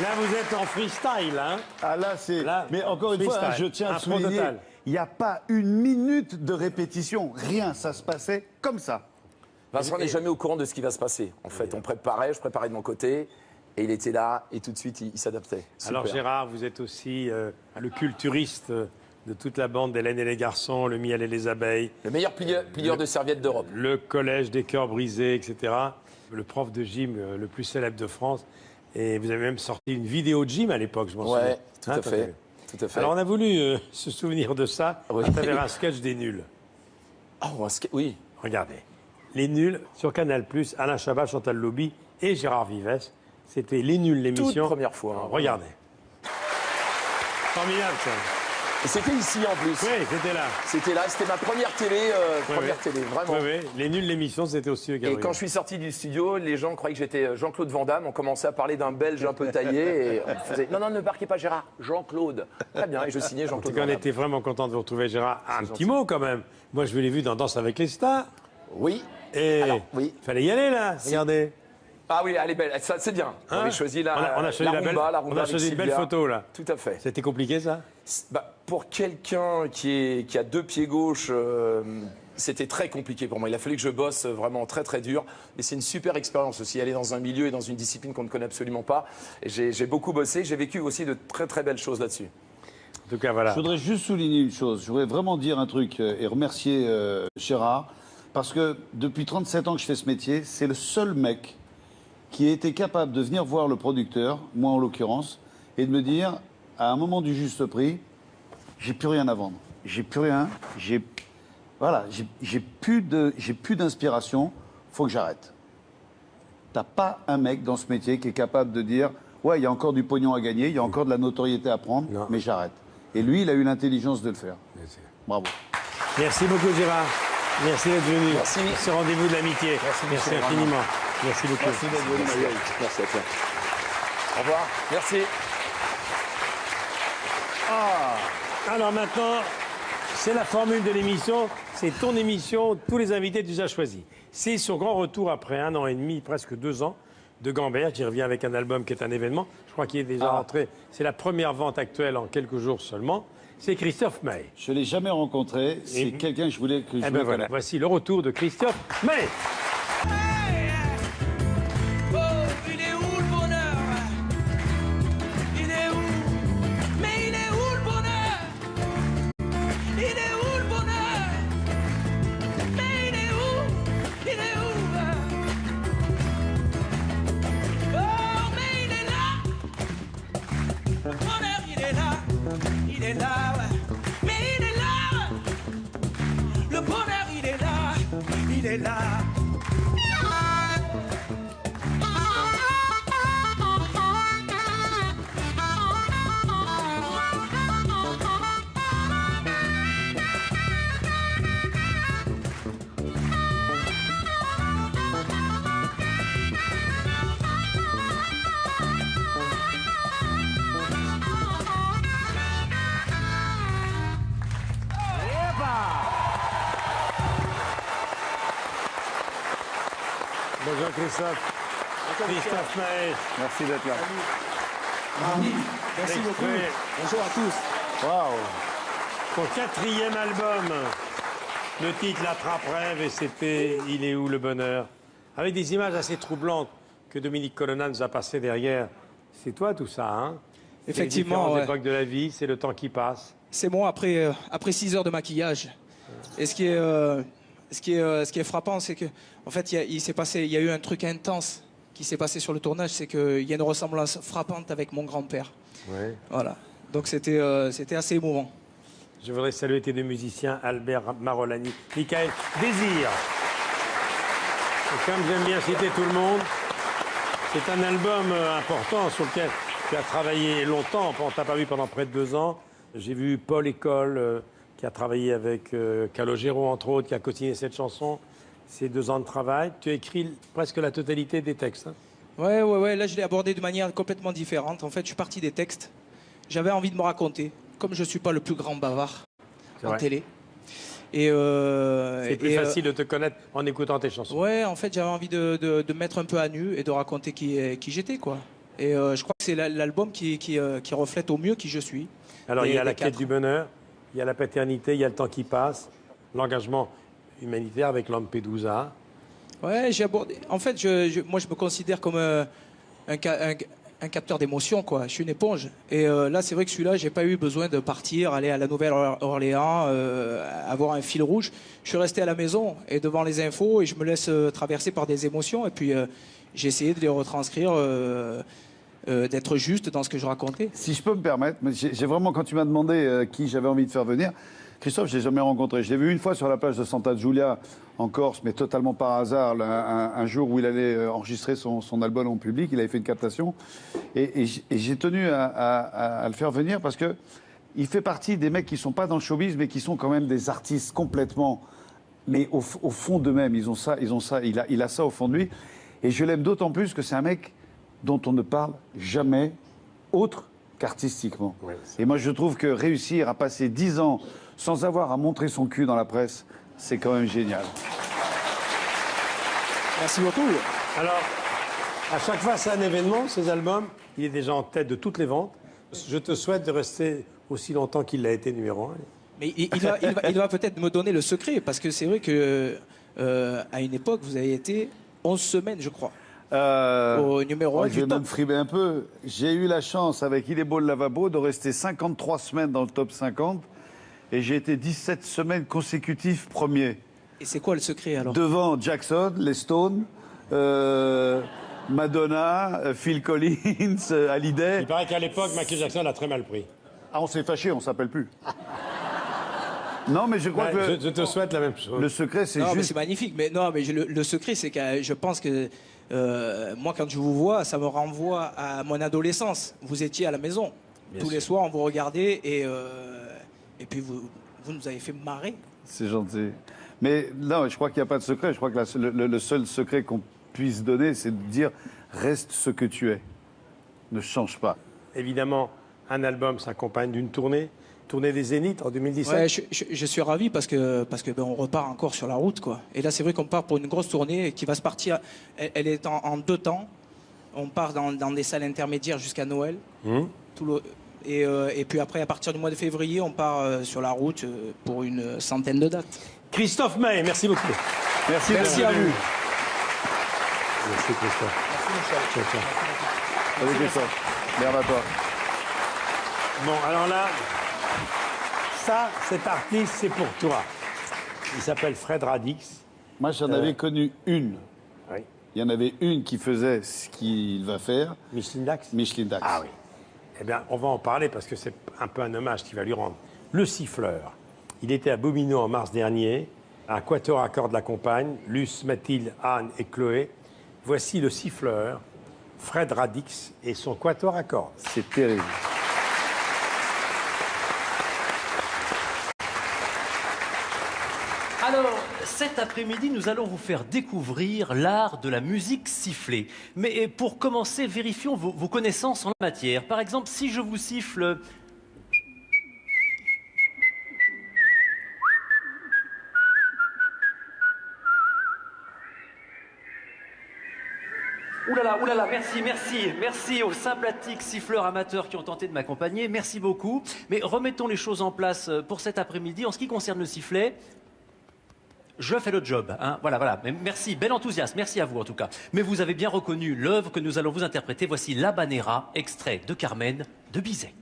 là, vous êtes en freestyle, hein. Ah là, c'est... Là, Mais encore une fois, hein, je tiens à Impro souligner, total. il n'y a pas une minute de répétition. Rien, ça se passait comme ça. Vincent n'est jamais au courant de ce qui va se passer. En fait, on préparait, je préparais de mon côté, et il était là, et tout de suite, il s'adaptait. Super. Alors Gérard, vous êtes aussi le culturiste de toute la bande d'Hélène et les garçons, le Miel et les abeilles. Le meilleur plieur de serviettes d'Europe. Le collège des cœurs brisés, etc. Le prof de gym le plus célèbre de France. Et vous avez même sorti une vidéo de gym à l'époque, je m'en souviens. Ouais, tout Hein, à fait. Tout à fait. Alors on a voulu se souvenir de ça Oui. à travers un sketch des nuls. Oh, oui. Regardez. Les nuls sur Canal+, Alain Chabat, Chantal Lobby et Gérard Vives. C'était Les Nuls, l'émission. Toute première fois. Hein. Regardez. Formidable, ça. Et c'était ici en plus. Oui, c'était là. C'était là, c'était ma première télé, Oui. vraiment. Oui, oui. Les Nuls, l'émission, c'était aussi au Et Gabriel. quand je suis sorti du studio, les gens croyaient que j'étais Jean-Claude Van Damme. On commençait à parler d'un Belge un peu taillé. Et on faisait non, ne marquez pas Gérard, Jean-Claude. Très bien, et je signais En tout Jean-Claude cas, Van on Damme. était vraiment content de vous retrouver, Gérard. Un C'est petit gentil. mot, quand même. Moi, je l'ai vu dans Danse avec les stars. Oui. Et Alors, oui. fallait y aller, là. Regardez. Ah oui, elle est belle. Ça, c'est bien. On Hein avait choisi la, on a choisi la la belle- rumba, la rumba on a avec choisi une belle Sylvia. photo, là. Tout à fait. C'était compliqué, ça? Bah, pour quelqu'un qui a deux pieds gauches, c'était très compliqué pour moi. Il a fallu que je bosse vraiment très très dur. Mais c'est une super expérience aussi. Aller dans un milieu et dans une discipline qu'on ne connaît absolument pas. Et j'ai beaucoup bossé. J'ai vécu aussi de très très belles choses là-dessus. En tout cas, voilà. Je voudrais juste souligner une chose. Je voudrais vraiment dire un truc et remercier Gérard. Parce que depuis 37 ans que je fais ce métier, c'est le seul mec qui a été capable de venir voir le producteur, moi en l'occurrence, et de me dire, à un moment du juste prix, j'ai plus rien à vendre. J'ai plus rien. Voilà, j'ai plus d'inspiration. Faut que j'arrête. T'as pas un mec dans ce métier qui est capable de dire, ouais, il y a encore du pognon à gagner, il y a encore de la notoriété à prendre, Non. mais j'arrête. Et lui, il a eu l'intelligence de le faire. Bravo. Merci beaucoup, Gérard. Merci d'être venu. Merci. Ce rendez-vous de l'amitié. Merci infiniment. Merci beaucoup. Merci d'être venu, Manuel. Merci à toi. Au revoir. Merci. Alors maintenant, c'est la formule de l'émission. C'est ton émission. Tous les invités déjà choisis. C'est son grand retour après 1 an et demi, presque 2 ans, de Gambert, qui revient avec un album qui est un événement. Je crois qu'il est déjà rentré. C'est la première vente actuelle en quelques jours seulement. C'est Christophe Maé. Je ne l'ai jamais rencontré. C'est Et- quelqu'un que je voulais que je Eh voulais ben voilà, connaître. voici le retour de Christophe Maé. Oh, il est où le bonheur? Il est où? Mais il est où le bonheur? Il est où le bonheur? Mais il est où? Il est où? Oh, mais il est là. Le bonheur, il est là. Il est là, ouais. Mais il est là. Le bonheur, il est là. Il est là. Bonjour Christophe. Christophe Maé. Merci d'être là. Merci beaucoup. Bonjour à tous. Waouh. Ton 4e album. Le titre L'Attrape-Rêve et c'était Il est où le bonheur? Avec des images assez troublantes que Dominique Colonna nous a passées derrière. C'est toi tout ça, hein? Effectivement, C'est les différentes ouais. époques de la vie, c'est le temps qui passe. C'est moi après 6 heures de maquillage. Et ce qui est frappant, c'est que en fait, il y a eu un truc intense qui s'est passé sur le tournage, c'est qu'il y a une ressemblance frappante avec mon grand-père. Ouais. Voilà. Donc c'était assez émouvant. Je voudrais saluer tes deux musiciens, Albert Marolani, Michael Désir. Et comme j'aime bien citer tout le monde, c'est un album important sur lequel tu as travaillé longtemps. On t'a pas vu pendant près de 2 ans. J'ai vu Paul École, qui a travaillé avec Calogero, entre autres, qui a co-signé cette chanson. C'est 2 ans de travail. Tu as écrit presque la totalité des textes. Hein. Ouais. Là, je l'ai abordé de manière complètement différente. En fait, je suis parti des textes. J'avais envie de me raconter. Comme je ne suis pas le plus grand bavard en télé. C'est plus facile de te connaître en écoutant tes chansons. Ouais, en fait, j'avais envie de me mettre un peu à nu et de raconter qui j'étais, quoi. Et je crois que c'est l'album qui reflète au mieux qui je suis. Alors, il y a la quête du bonheur, il y a la paternité, il y a le temps qui passe, l'engagement humanitaire avec Lampedusa. Ouais, j'ai abordé... En fait, moi, je me considère comme un capteur d'émotions, quoi. Je suis une éponge. Et là, c'est vrai que celui-là, j'ai pas eu besoin de partir, aller à la Nouvelle-Orléans, avoir un fil rouge. Je suis resté à la maison et devant les infos et je me laisse traverser par des émotions. Et puis, j'ai essayé de les retranscrire, d'être juste dans ce que je racontais. Si je peux me permettre, mais j'ai vraiment, quand tu m'as demandé qui j'avais envie de faire venir, Christophe, je l'ai jamais rencontré. Je l'ai vu une fois sur la plage de Santa Giulia, en Corse, mais totalement par hasard, un jour où il allait enregistrer son album en public. Il avait fait une captation. Et j'ai tenu à le faire venir parce que il fait partie des mecs qui sont pas dans le showbiz, mais qui sont quand même des artistes complètement, mais au fond d'eux-mêmes. Ils ont ça. Il a ça au fond de lui. Et je l'aime d'autant plus que c'est un mec dont on ne parle jamais autre qu'artistiquement. Ouais, et moi, je trouve que réussir à passer 10 ans sans avoir à montrer son cul dans la presse, c'est quand même génial. Merci beaucoup. Alors, à chaque fois, c'est un événement, ces albums. Il est déjà en tête de toutes les ventes. Je te souhaite de rester aussi longtemps qu'il l'a été numéro 1. Mais il va peut-être me donner le secret, parce que c'est vrai que à une époque, vous avez été 11 semaines, je crois. Au numéro 1 du top. Je vais même frimer un peu. J'ai eu la chance, avec Il est beau le lavabo, de rester 53 semaines dans le top 50. Et j'ai été 17 semaines consécutives premier. Et c'est quoi le secret, alors? Devant Jackson, les Stones, Madonna, Phil Collins, Hallyday. Il paraît qu'à l'époque, Michael Jackson a très mal pris. Ah, on s'est fâché, on s'appelle plus. Non, mais je crois que... Je te souhaite la même chose. Le secret, c'est juste... Mais c'est magnifique. Mais non, mais le secret, c'est que je pense que... moi, quand je vous vois, ça me renvoie à mon adolescence. Vous étiez à la maison. Tous les soirs, on vous regardait et puis vous nous avez fait marrer. C'est gentil. Mais non, je crois qu'il n'y a pas de secret. Je crois que le seul secret qu'on puisse donner, c'est de dire reste ce que tu es. Ne change pas. Évidemment, un album s'accompagne d'une tournée des Zéniths en 2017. Ouais, je suis ravi parce que on repart encore sur la route, quoi. Et là, c'est vrai qu'on part pour une grosse tournée qui va se partir. Elle est en 2 temps. On part dans des salles intermédiaires jusqu'à Noël. Et puis après, à partir du mois de février, on part sur la route pour une centaine de dates. Christophe Maé, merci beaucoup. Merci à vous. Merci Christophe. Merci Michel. Salut Christophe. Merde à toi. Bon, alors là, ça, cet artiste, c'est pour toi. Il s'appelle Fred Radix. Moi, j'en avais connu une. Oui. Il y en avait une qui faisait ce qu'il va faire. Micheline Dax. Micheline Dax. Ah oui. Eh bien, on va en parler parce que c'est un peu un hommage qu'il va lui rendre. Le siffleur. Il était à Bobino en mars dernier. Un quatuor à cordes l'accompagne. Luce, Mathilde, Anne et Chloé. Voici le siffleur, Fred Radix et son quatuor à cordes. C'est terrible. Alors, cet après-midi, nous allons vous faire découvrir l'art de la musique sifflée. Mais pour commencer, vérifions vos connaissances en la matière. Par exemple, si je vous siffle... Oulala, merci aux sympathiques siffleurs amateurs qui ont tenté de m'accompagner, merci beaucoup. Mais remettons les choses en place pour cet après-midi. En ce qui concerne le sifflet, je fais le job, hein. Voilà. Mais merci, bel enthousiasme, merci à vous en tout cas. Mais vous avez bien reconnu l'œuvre que nous allons vous interpréter. Voici l'Habanera, extrait de Carmen de Bizet.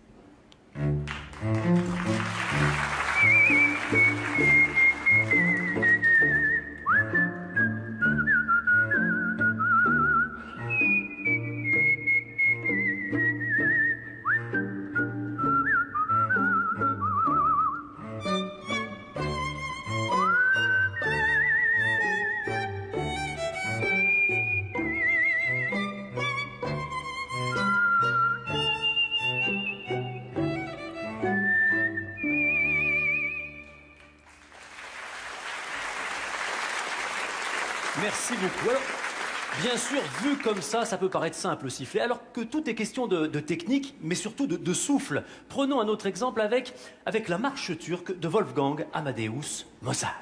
Merci beaucoup. Alors, bien sûr, vu comme ça peut paraître simple, le sifflet, alors que tout est question de technique, mais surtout de souffle. Prenons un autre exemple avec la marche turque de Wolfgang Amadeus Mozart.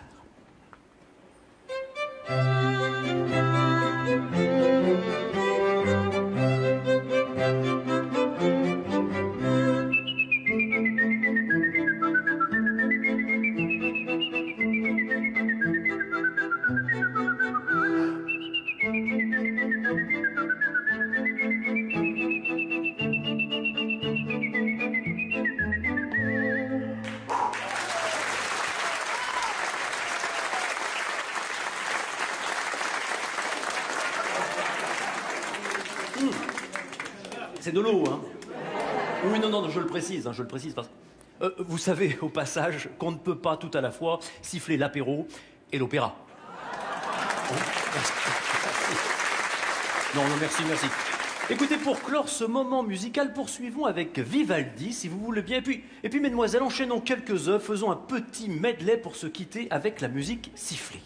C'est de l'eau, hein. Oui, non, je le précise, parce que vous savez, au passage, qu'on ne peut pas tout à la fois siffler l'apéro et l'opéra. Non, merci. Écoutez, pour clore ce moment musical, poursuivons avec Vivaldi, si vous voulez bien. Et puis, mesdemoiselles, enchaînons quelques œuvres, faisons un petit medley pour se quitter avec la musique sifflée.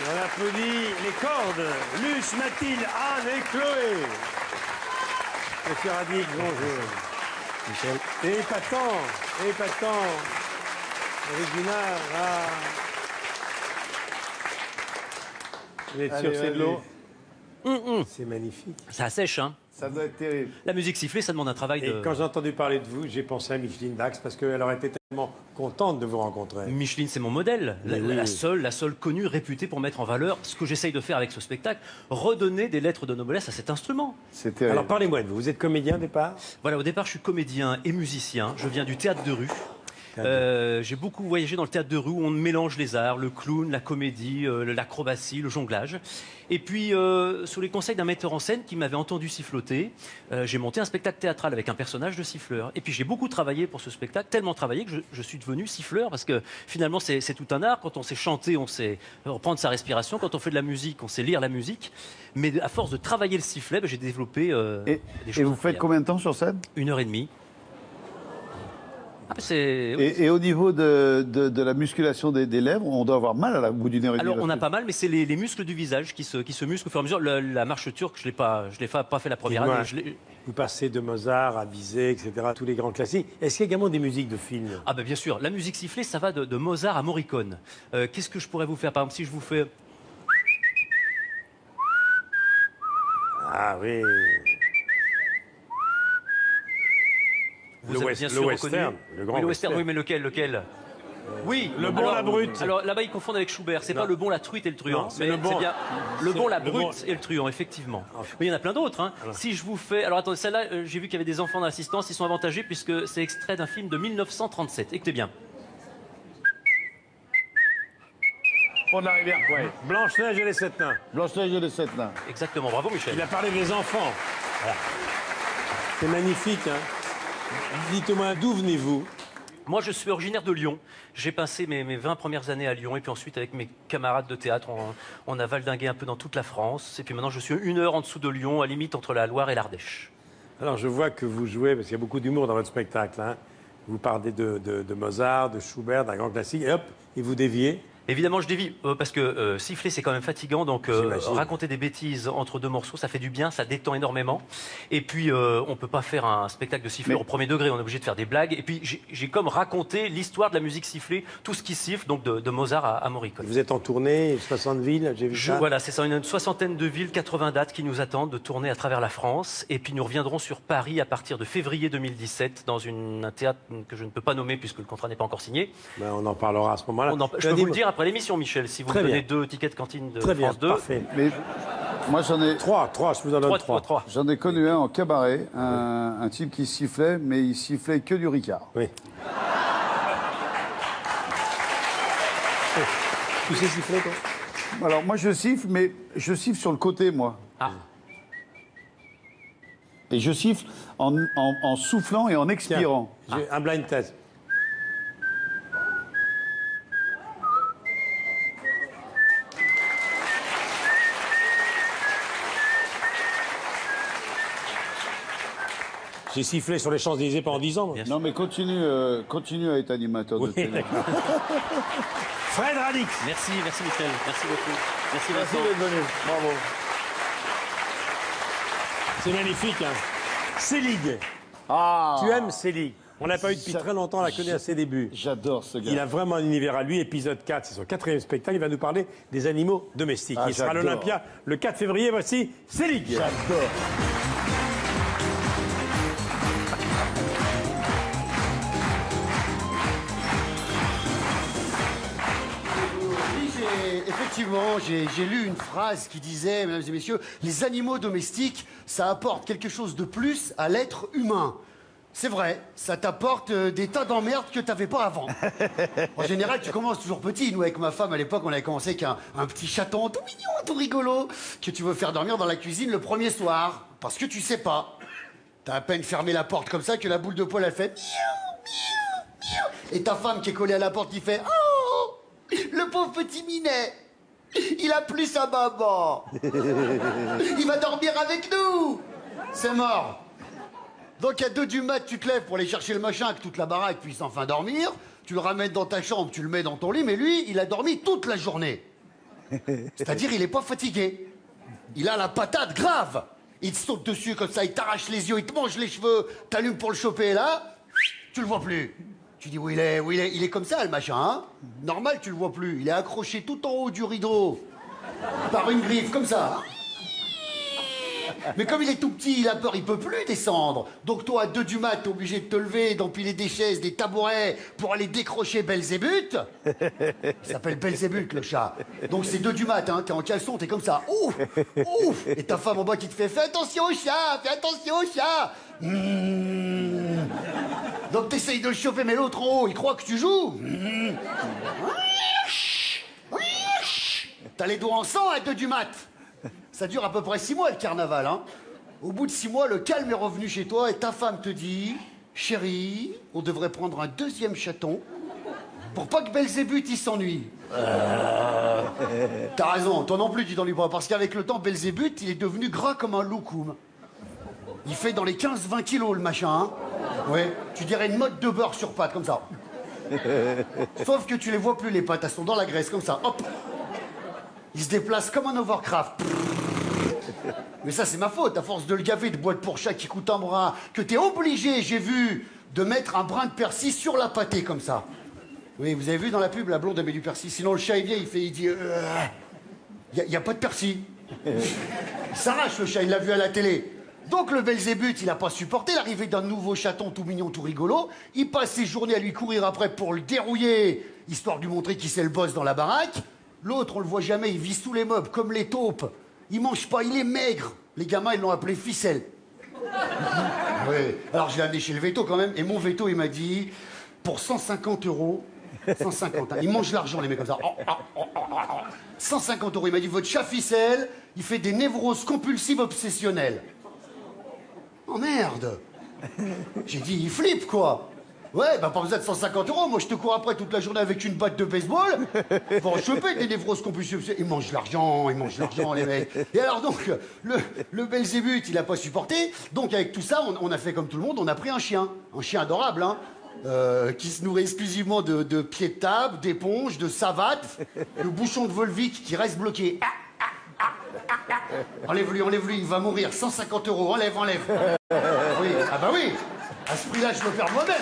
On applaudit les cordes. Luce, Mathilde, Anne et Chloé. Monsieur Radic, bonjour. Michel. Et épatant. Regina, Vous êtes sûr que c'est de l'eau? C'est magnifique. Ça sèche, hein. Ça doit être terrible. La musique sifflée, ça demande un travail de... Et quand j'ai entendu parler de vous, j'ai pensé à Micheline Dax parce qu'elle aurait été tellement contente de vous rencontrer. Micheline, c'est mon modèle. Oui. La seule connue, réputée pour mettre en valeur ce que j'essaye de faire avec ce spectacle, redonner des lettres de noblesse à cet instrument. C'est terrible. Alors parlez-moi de vous. Vous êtes comédien au départ? Voilà, au départ, je suis comédien et musicien. Je viens du théâtre de rue. J'ai beaucoup voyagé dans le théâtre de rue où on mélange les arts, le clown, la comédie, l'acrobatie, le jonglage. Et puis, sous les conseils d'un metteur en scène qui m'avait entendu siffloter, j'ai monté un spectacle théâtral avec un personnage de siffleur. Et puis j'ai beaucoup travaillé pour ce spectacle, tellement travaillé que je suis devenu siffleur parce que finalement c'est tout un art. Quand on sait chanter, on sait reprendre sa respiration. Quand on fait de la musique, on sait lire la musique. Mais à force de travailler le sifflet, j'ai développé des choses. Et vous faites combien de temps sur scène? 1h30. Ah, et au niveau de la musculation des lèvres, on doit avoir mal au bout d'une heure et demie. Alors on a pas mal, mais c'est les muscles du visage qui se musclent au fur et à mesure. La marche turque, je l'ai pas fait la première année. Vous passez de Mozart à Bizet, etc., tous les grands classiques. Est-ce qu'il y a également des musiques de films? Ah ben bien sûr, la musique sifflée, ça va de Mozart à Morricone. Qu'est-ce que je pourrais vous faire? Par exemple, si je vous fais... Ah oui. Vous avez bien sûr reconnu. Le grand oui, le western. western. Oui, mais lequel Oui, le bon, la brute. Alors là-bas, ils confondent avec Schubert. C'est pas le bon, la truite et le truand. C'est le bon. Bien le bon, la brute et le truand, effectivement. Mais il y en a plein d'autres. Hein. Si je vous fais... Alors attendez, celle-là, j'ai vu qu'il y avait des enfants dans l'assistance. Ils sont avantagés puisque c'est extrait d'un film de 1937. Écoutez bien. On de la rivière, ouais. Blanche-Neige et les Sept Nains. Blanche-Neige et les Sept Nains. Exactement, bravo Michel. Il a parlé des enfants. Voilà. C'est magnifique, hein. Dites-moi, d'où venez-vous? Moi, je suis originaire de Lyon. J'ai passé mes 20 premières années à Lyon. Et puis ensuite, avec mes camarades de théâtre, on a valdingué un peu dans toute la France. Et puis maintenant, je suis 1 heure en dessous de Lyon, à la limite entre la Loire et l'Ardèche. Alors, je vois que vous jouez, parce qu'il y a beaucoup d'humour dans votre spectacle. Hein. Vous parlez de Mozart, de Schubert, d'un grand classique. Et hop, et vous déviez. Évidemment, je dévie, parce que siffler, c'est quand même fatigant. Donc, raconter des bêtises entre deux morceaux, ça fait du bien, ça détend énormément. Et puis, on ne peut pas faire un spectacle de siffleur au premier degré, on est obligé de faire des blagues. Et puis, j'ai comme raconté l'histoire de la musique sifflée, tout ce qui siffle, donc de Mozart à Morricone. Vous êtes en tournée, 60 villes, j'ai vu ça. Voilà, c'est ça, une soixantaine de villes, 80 dates qui nous attendent de tourner à travers la France. Et puis, nous reviendrons sur Paris à partir de février 2017, dans un théâtre que je ne peux pas nommer, puisque le contrat n'est pas encore signé. Ben, on en parlera à ce moment-là. Je peux vous le dire après l'émission, Michel, si vous me donnez 2 tickets de cantine de Très bien, France 2. parfait. Mais moi, j'en ai... Trois, je vous en donne 3. J'en ai connu un en cabaret, un type qui sifflait, mais il sifflait que du Ricard. Oui. Tu sais siffler, toi? Alors, moi, je siffle, mais je siffle sur le côté, moi. Ah. Et je siffle en soufflant et en expirant. J'ai un blind test. J'ai sifflé sur les Champs-Élysées pendant 10 ans. Moi. Non, mais continue à être animateur de télé. Fred Radix. Merci Michel, merci beaucoup. Merci Merci Vincent. d'être venu. Bravo. C'est magnifique, hein. Célig. Ah. Tu aimes Célig? On n'a pas eu depuis très longtemps, on la connaît à ses débuts. J'adore ce gars. Il a vraiment un univers à lui. Épisode 4, c'est son 4e spectacle. Il va nous parler des animaux domestiques. Il sera à l'Olympia le 4 février. Voici Célig. J'adore. Effectivement, j'ai lu une phrase qui disait, mesdames et messieurs, les animaux domestiques, ça apporte quelque chose de plus à l'être humain. C'est vrai, ça t'apporte des tas d'emmerdes que t'avais pas avant. En général, tu commences toujours petit. Nous, avec ma femme, à l'époque, on avait commencé avec un petit chaton tout mignon, tout rigolo, que tu veux faire dormir dans la cuisine le premier soir. Parce que tu sais pas. T'as à peine fermé la porte comme ça que la boule de poil, elle fait miaou, miaou, miaou. Et ta femme qui est collée à la porte, qui fait oh, le pauvre petit minet. Il a plus sa maman. Il va dormir avec nous. C'est mort. Donc à 2 du mat, tu te lèves pour aller chercher le machin que toute la baraque puisse enfin dormir. Tu le ramènes dans ta chambre, tu le mets dans ton lit, mais lui, il a dormi toute la journée. C'est-à-dire, il est pas fatigué. Il a la patate grave. Il te saute dessus comme ça, il t'arrache les yeux, il te mange les cheveux, t'allumes pour le choper et là, tu le vois plus. Tu dis où il est, il est comme ça le machin, hein. Normal, tu le vois plus. Il est accroché tout en haut du rideau par une griffe comme ça. Mais comme il est tout petit, il a peur, il peut plus descendre. Donc toi, à 2 du mat, t'es obligé de te lever, d'empiler des chaises, des tabourets pour aller décrocher Belzébuth. Il s'appelle Belzébuth, le chat. Donc c'est 2 du mat, hein, t'es en caleçon, t'es comme ça. Ouf, ouf. Et ta femme en bas qui te fait, fais attention au chat, fais attention au chat. Donc t'essayes de le chauffer, mais l'autre en haut, il croit que tu joues. T'as les doigts en sang à 2 du mat. Ça dure à peu près 6 mois le carnaval, hein. Au bout de 6 mois, le calme est revenu chez toi et ta femme te dit chérie, on devrait prendre un 2e chaton pour pas que Belzébuth il s'ennuie. T'as raison, toi non plus tu t'ennuies pas, parce qu'avec le temps, Belzébuth il est devenu gras comme un loukoum. Il fait dans les 15-20 kilos le machin, hein. Ouais, tu dirais une mode de beurre sur pâte, comme ça. Sauf que tu les vois plus les pâtes, elles sont dans la graisse, comme ça, hop. Il se déplace comme un Overcraft. Mais ça, c'est ma faute. À force de le gaver de boîtes pour chat qui coûte un bras, que t'es obligé, j'ai vu, de mettre un brin de persil sur la pâtée, comme ça. Oui, vous avez vu dans la pub, la blonde, elle met du persil. Sinon, le chat, il vient, il dit... Y a pas de persil. Il s'arrache, le chat, il l'a vu à la télé. Donc, le Belzébuth, il a pas supporté l'arrivée d'un nouveau chaton tout mignon, tout rigolo. Il passe ses journées à lui courir après pour le dérouiller, histoire de lui montrer qu'il c'est le boss dans la baraque. L'autre, on le voit jamais, il vit sous les meubles, comme les taupes. Il mange pas, il est maigre. Les gamins, ils l'ont appelé ficelle. Oui. Alors, je l'ai amené chez le veto quand même, et mon veto, il m'a dit, pour 150 €, 150, hein, il mange l'argent, les mecs, comme ça. 150 €, il m'a dit, votre chat ficelle, il fait des névroses compulsives obsessionnelles. Oh merde. J'ai dit, il flippe, quoi. Ouais, bah pas besoin de 150 €. Moi, je te cours après toute la journée avec une batte de baseball. Faut en choper des névroses compulsives. Ils mangent l'argent, les mecs. Et alors donc, le Belzébuth, il a pas supporté. Donc avec tout ça, on a fait comme tout le monde, on a pris un chien. Un chien adorable, hein. qui se nourrit exclusivement de pieds de table, d'éponges, de savates, le bouchon de Volvic qui reste bloqué. Enlève-lui, il va mourir. 150 €, enlève. Oui, ah bah oui, à ce prix-là, je le perds moi-même.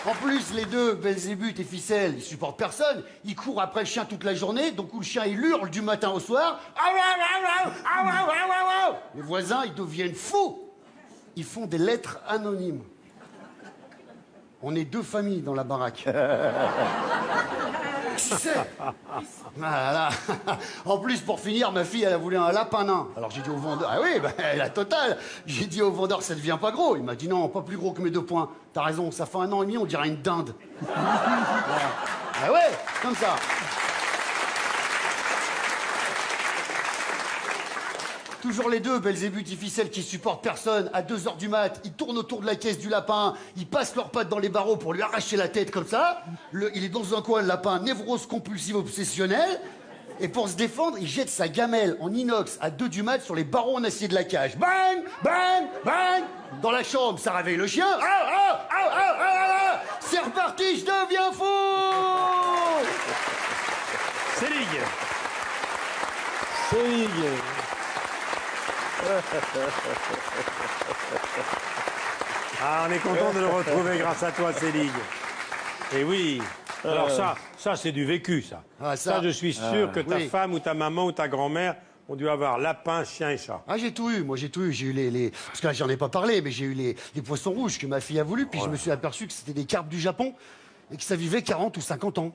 En plus, les deux, Belzébuth et Ficelle, ils supportent personne. Ils courent après le chien toute la journée, donc où le chien, il hurle du matin au soir. Les voisins, ils deviennent fous. Ils font des lettres anonymes. On est 2 familles dans la baraque. Tu sais. Voilà. En plus, pour finir, ma fille, elle a voulu un lapin nain. Alors j'ai dit au vendeur, ah oui, la totale. J'ai dit au vendeur, ça devient pas gros. Il m'a dit non, pas plus gros que mes 2 points. T'as raison, ça fait 1 an et demi, on dirait une dinde. Voilà. Ah ouais, comme ça. Toujours les deux, Belzébuth et Ficelle, qui supportent personne. À 2 h du mat, ils tournent autour de la caisse du lapin, ils passent leurs pattes dans les barreaux pour lui arracher la tête comme ça. Il est dans un coin, le lapin, névrose compulsive obsessionnelle. Et pour se défendre, il jette sa gamelle en inox à 2 du mat sur les barreaux en acier de la cage. Bang, bang, bang. Dans la chambre, ça réveille le chien. C'est reparti, je deviens fou. Selig. Ah, on est content de le retrouver grâce à toi, Selig. Et oui. Alors ça c'est du vécu, ça. Ah, ça, je suis sûr que ta oui. femme ou ta maman ou ta grand-mère ont dû avoir lapin, chien et chat. Ah, j'ai tout eu, moi j'ai tout eu. J'ai eu les... Parce que là, j'en ai pas parlé, mais j'ai eu les poissons rouges que ma fille a voulu, puis je me suis aperçu que c'était des carpes du Japon et que ça vivait 40 ou 50 ans.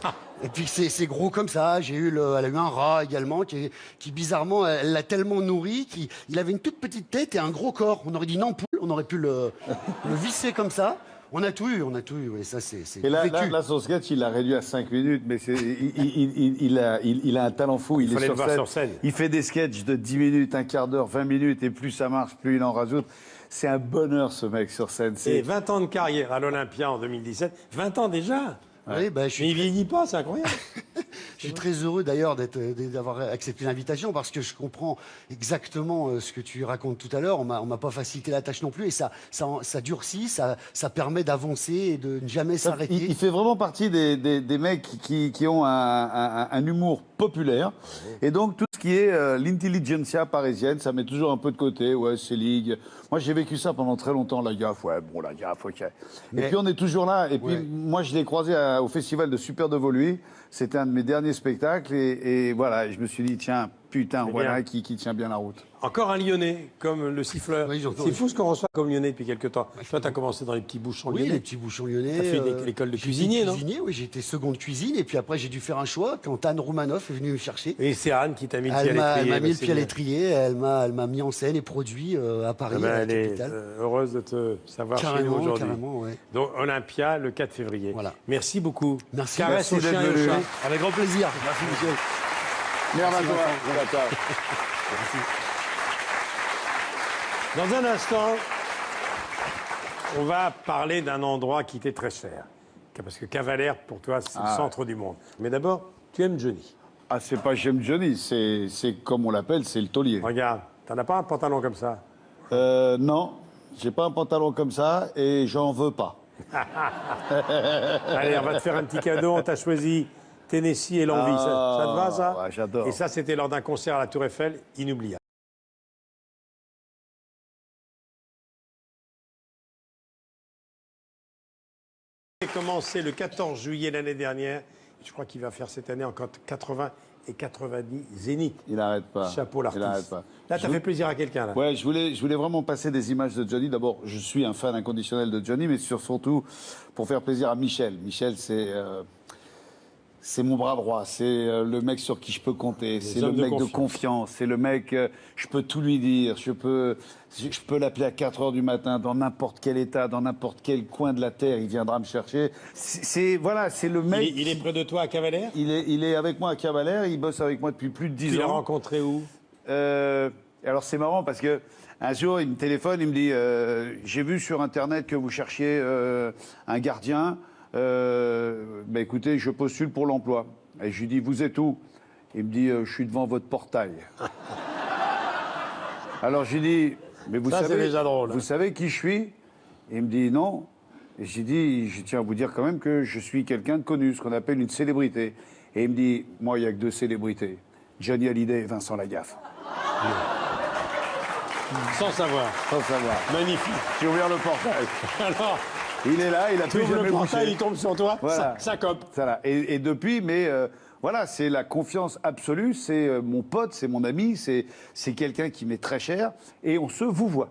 Ah. Et puis c'est gros comme ça. Elle a eu un rat également qui bizarrement, elle l'a tellement nourri qu'il avait une toute petite tête et un gros corps. On aurait dit une ampoule, on aurait pu le visser comme ça. On a tout eu, oui, ça c'est Et là, vécu. son sketch, il l'a réduit à 5 minutes, mais il a un talent fou. Il est sur scène. Il fait des sketchs de 10 minutes, un quart d'heure, 20 minutes, et plus ça marche, plus il en rajoute. C'est un bonheur, ce mec, sur scène. Et 20 ans de carrière à l'Olympia en 2017. 20 ans déjà. Oui, Mais il vieillit pas, c'est incroyable. Je suis très heureux d'ailleurs d'avoir accepté l'invitation parce que je comprends exactement ce que tu racontes tout à l'heure. On m'a pas facilité la tâche non plus et ça durcit, ça permet d'avancer et de ne jamais s'arrêter. Il fait vraiment partie des mecs qui ont un humour populaire. Et donc tout ce qui est l'intelligentsia parisienne, ça met toujours un peu de côté. Ouais, Selig. Moi j'ai vécu ça pendant très longtemps, la gaffe. Ouais, bon, la gaffe, ok. Et puis on est toujours là. Et puis moi je l'ai croisé au festival de Super de Voluy. C'était un de mes derniers spectacles et voilà, je me suis dit, tiens, putain, voilà qui tient bien la route. Encore un Lyonnais, comme le siffleur. Oui, c'est fou ce qu'on reçoit comme Lyonnais depuis quelques temps. Toi, tu as commencé dans les petits bouchons lyonnais. Oui, les petits bouchons lyonnais. Tu as fait l'école de cuisinier, non? Oui, j'ai été seconde cuisine et puis après j'ai dû faire un choix quand Anne Roumanoff est venue me chercher. Et c'est Anne qui t'a mis le pied à l'étrier. Elle m'a mis le pied à l'étrier, elle m'a mis en scène et produit à Paris, à la capitale. Elle est heureuse de te savoir chez nous aujourd'hui. Carrément, ouais. Donc Olympia, le 4 février. Voilà. Merci beaucoup. Merci. Caresse au chien et au chat. Avec grand plaisir. Merci, Michel. Merci à toi. Merci. Dans un instant, on va parler d'un endroit qui t'est très cher. Parce que Cavalère, pour toi, c'est le centre du monde. Mais d'abord, tu aimes Johnny. Ah, c'est pas j'aime Johnny, c'est comme on l'appelle, c'est le taulier. Regarde, t'en as pas un pantalon comme ça? Non, j'ai pas un pantalon comme ça et j'en veux pas. Allez, on va te faire un petit cadeau. On t'a choisi Tennessee et l'envie. Ça te va, ça? Ouais, j'adore. Et ça, c'était lors d'un concert à la Tour Eiffel, inoubliable. Il a commencé le 14 juillet l'année dernière. Je crois qu'il va faire cette année encore 80 et 90 zéniths. Il n'arrête pas. Chapeau l'artiste. Il n'arrête pas. Là, t'as fait plaisir à quelqu'un, là. Ouais, je voulais vraiment passer des images de Johnny. D'abord, je suis un fan inconditionnel de Johnny, mais surtout pour faire plaisir à Michel. Michel, c'est mon bras droit, c'est le mec sur qui je peux compter, c'est le mec de confiance, c'est le mec, je peux tout lui dire, je peux l'appeler à 4 h du matin, dans n'importe quel état, dans n'importe quel coin de la terre, il viendra me chercher. C'est le mec... Il est près de toi à Cavalère? Il est avec moi à Cavalère, il bosse avec moi depuis plus de 10 ans. Tu l'as rencontré où? Alors c'est marrant parce que un jour, il me téléphone, il me dit j'ai vu sur Internet que vous cherchiez un gardien. Bah écoutez, je postule pour l'emploi. Et je lui dis, vous êtes où? Il me dit, je suis devant votre portail. Alors je lui dis, Mais vous Ça, c'est savez, déjà drôle. vous savez qui je suis? Il me dit non. Et j'ai dit, je tiens à vous dire quand même que je suis quelqu'un de connu, ce qu'on appelle une célébrité. Et il me dit, moi, il n'y a que 2 célébrités. Johnny Hallyday et Vincent Lagaffe. Sans savoir. Sans savoir. Magnifique. J'ai ouvert le portail. Alors, Il est là, il a tu plus ouvres jamais le portail, bougé. il tombe sur toi, Voilà. ça cope. Voilà. Et depuis, mais voilà, c'est la confiance absolue, c'est mon pote, c'est mon ami, c'est quelqu'un qui m'est très cher, et on se vous voit.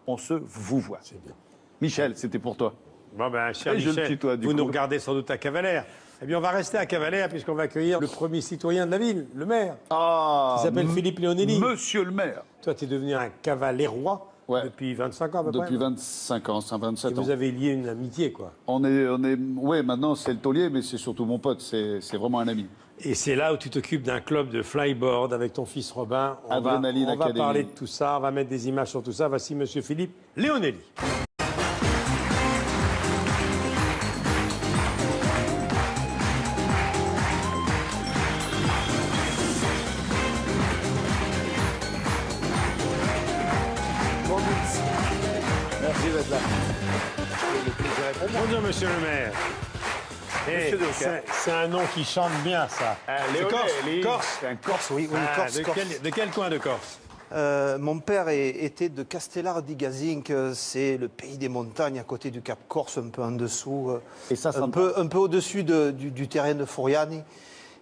On se vous voit. C'est bien. Michel, c'était pour toi. Bon ben, cher Et je le Michel, tutoie, du vous coup. nous regardez sans doute à Cavalère. Eh bien, on va rester à Cavalère puisqu'on va accueillir le premier citoyen de la ville, le maire. Ah, Il s'appelle Philippe Léonelli. Monsieur le maire. Toi, tu es devenu un cavalérois depuis 25 ans à peu près. Depuis 25 ans, 27 Et ans. vous avez lié une amitié, quoi. Ouais, maintenant c'est le taulier, mais c'est surtout mon pote, c'est vraiment un ami. Et c'est là où tu t'occupes d'un club de flyboard avec ton fils Robin. Adrénaline on va Academy. parler de tout ça, on va mettre des images sur tout ça. Voici Monsieur Philippe Léonelli. Merci d'être là. Bonjour, Monsieur le maire. Eh, Monsieur Delca. c'est un nom qui chante bien, ça. C'est Léonelli. Corse. C'est un Corse, oui, Ah, Corse. de quel coin de Corse? Mon père était de Castellar di Gazinc, c'est le pays des montagnes à côté du Cap Corse, un peu en dessous, Et ça, un peu au-dessus du terrain de Foriani.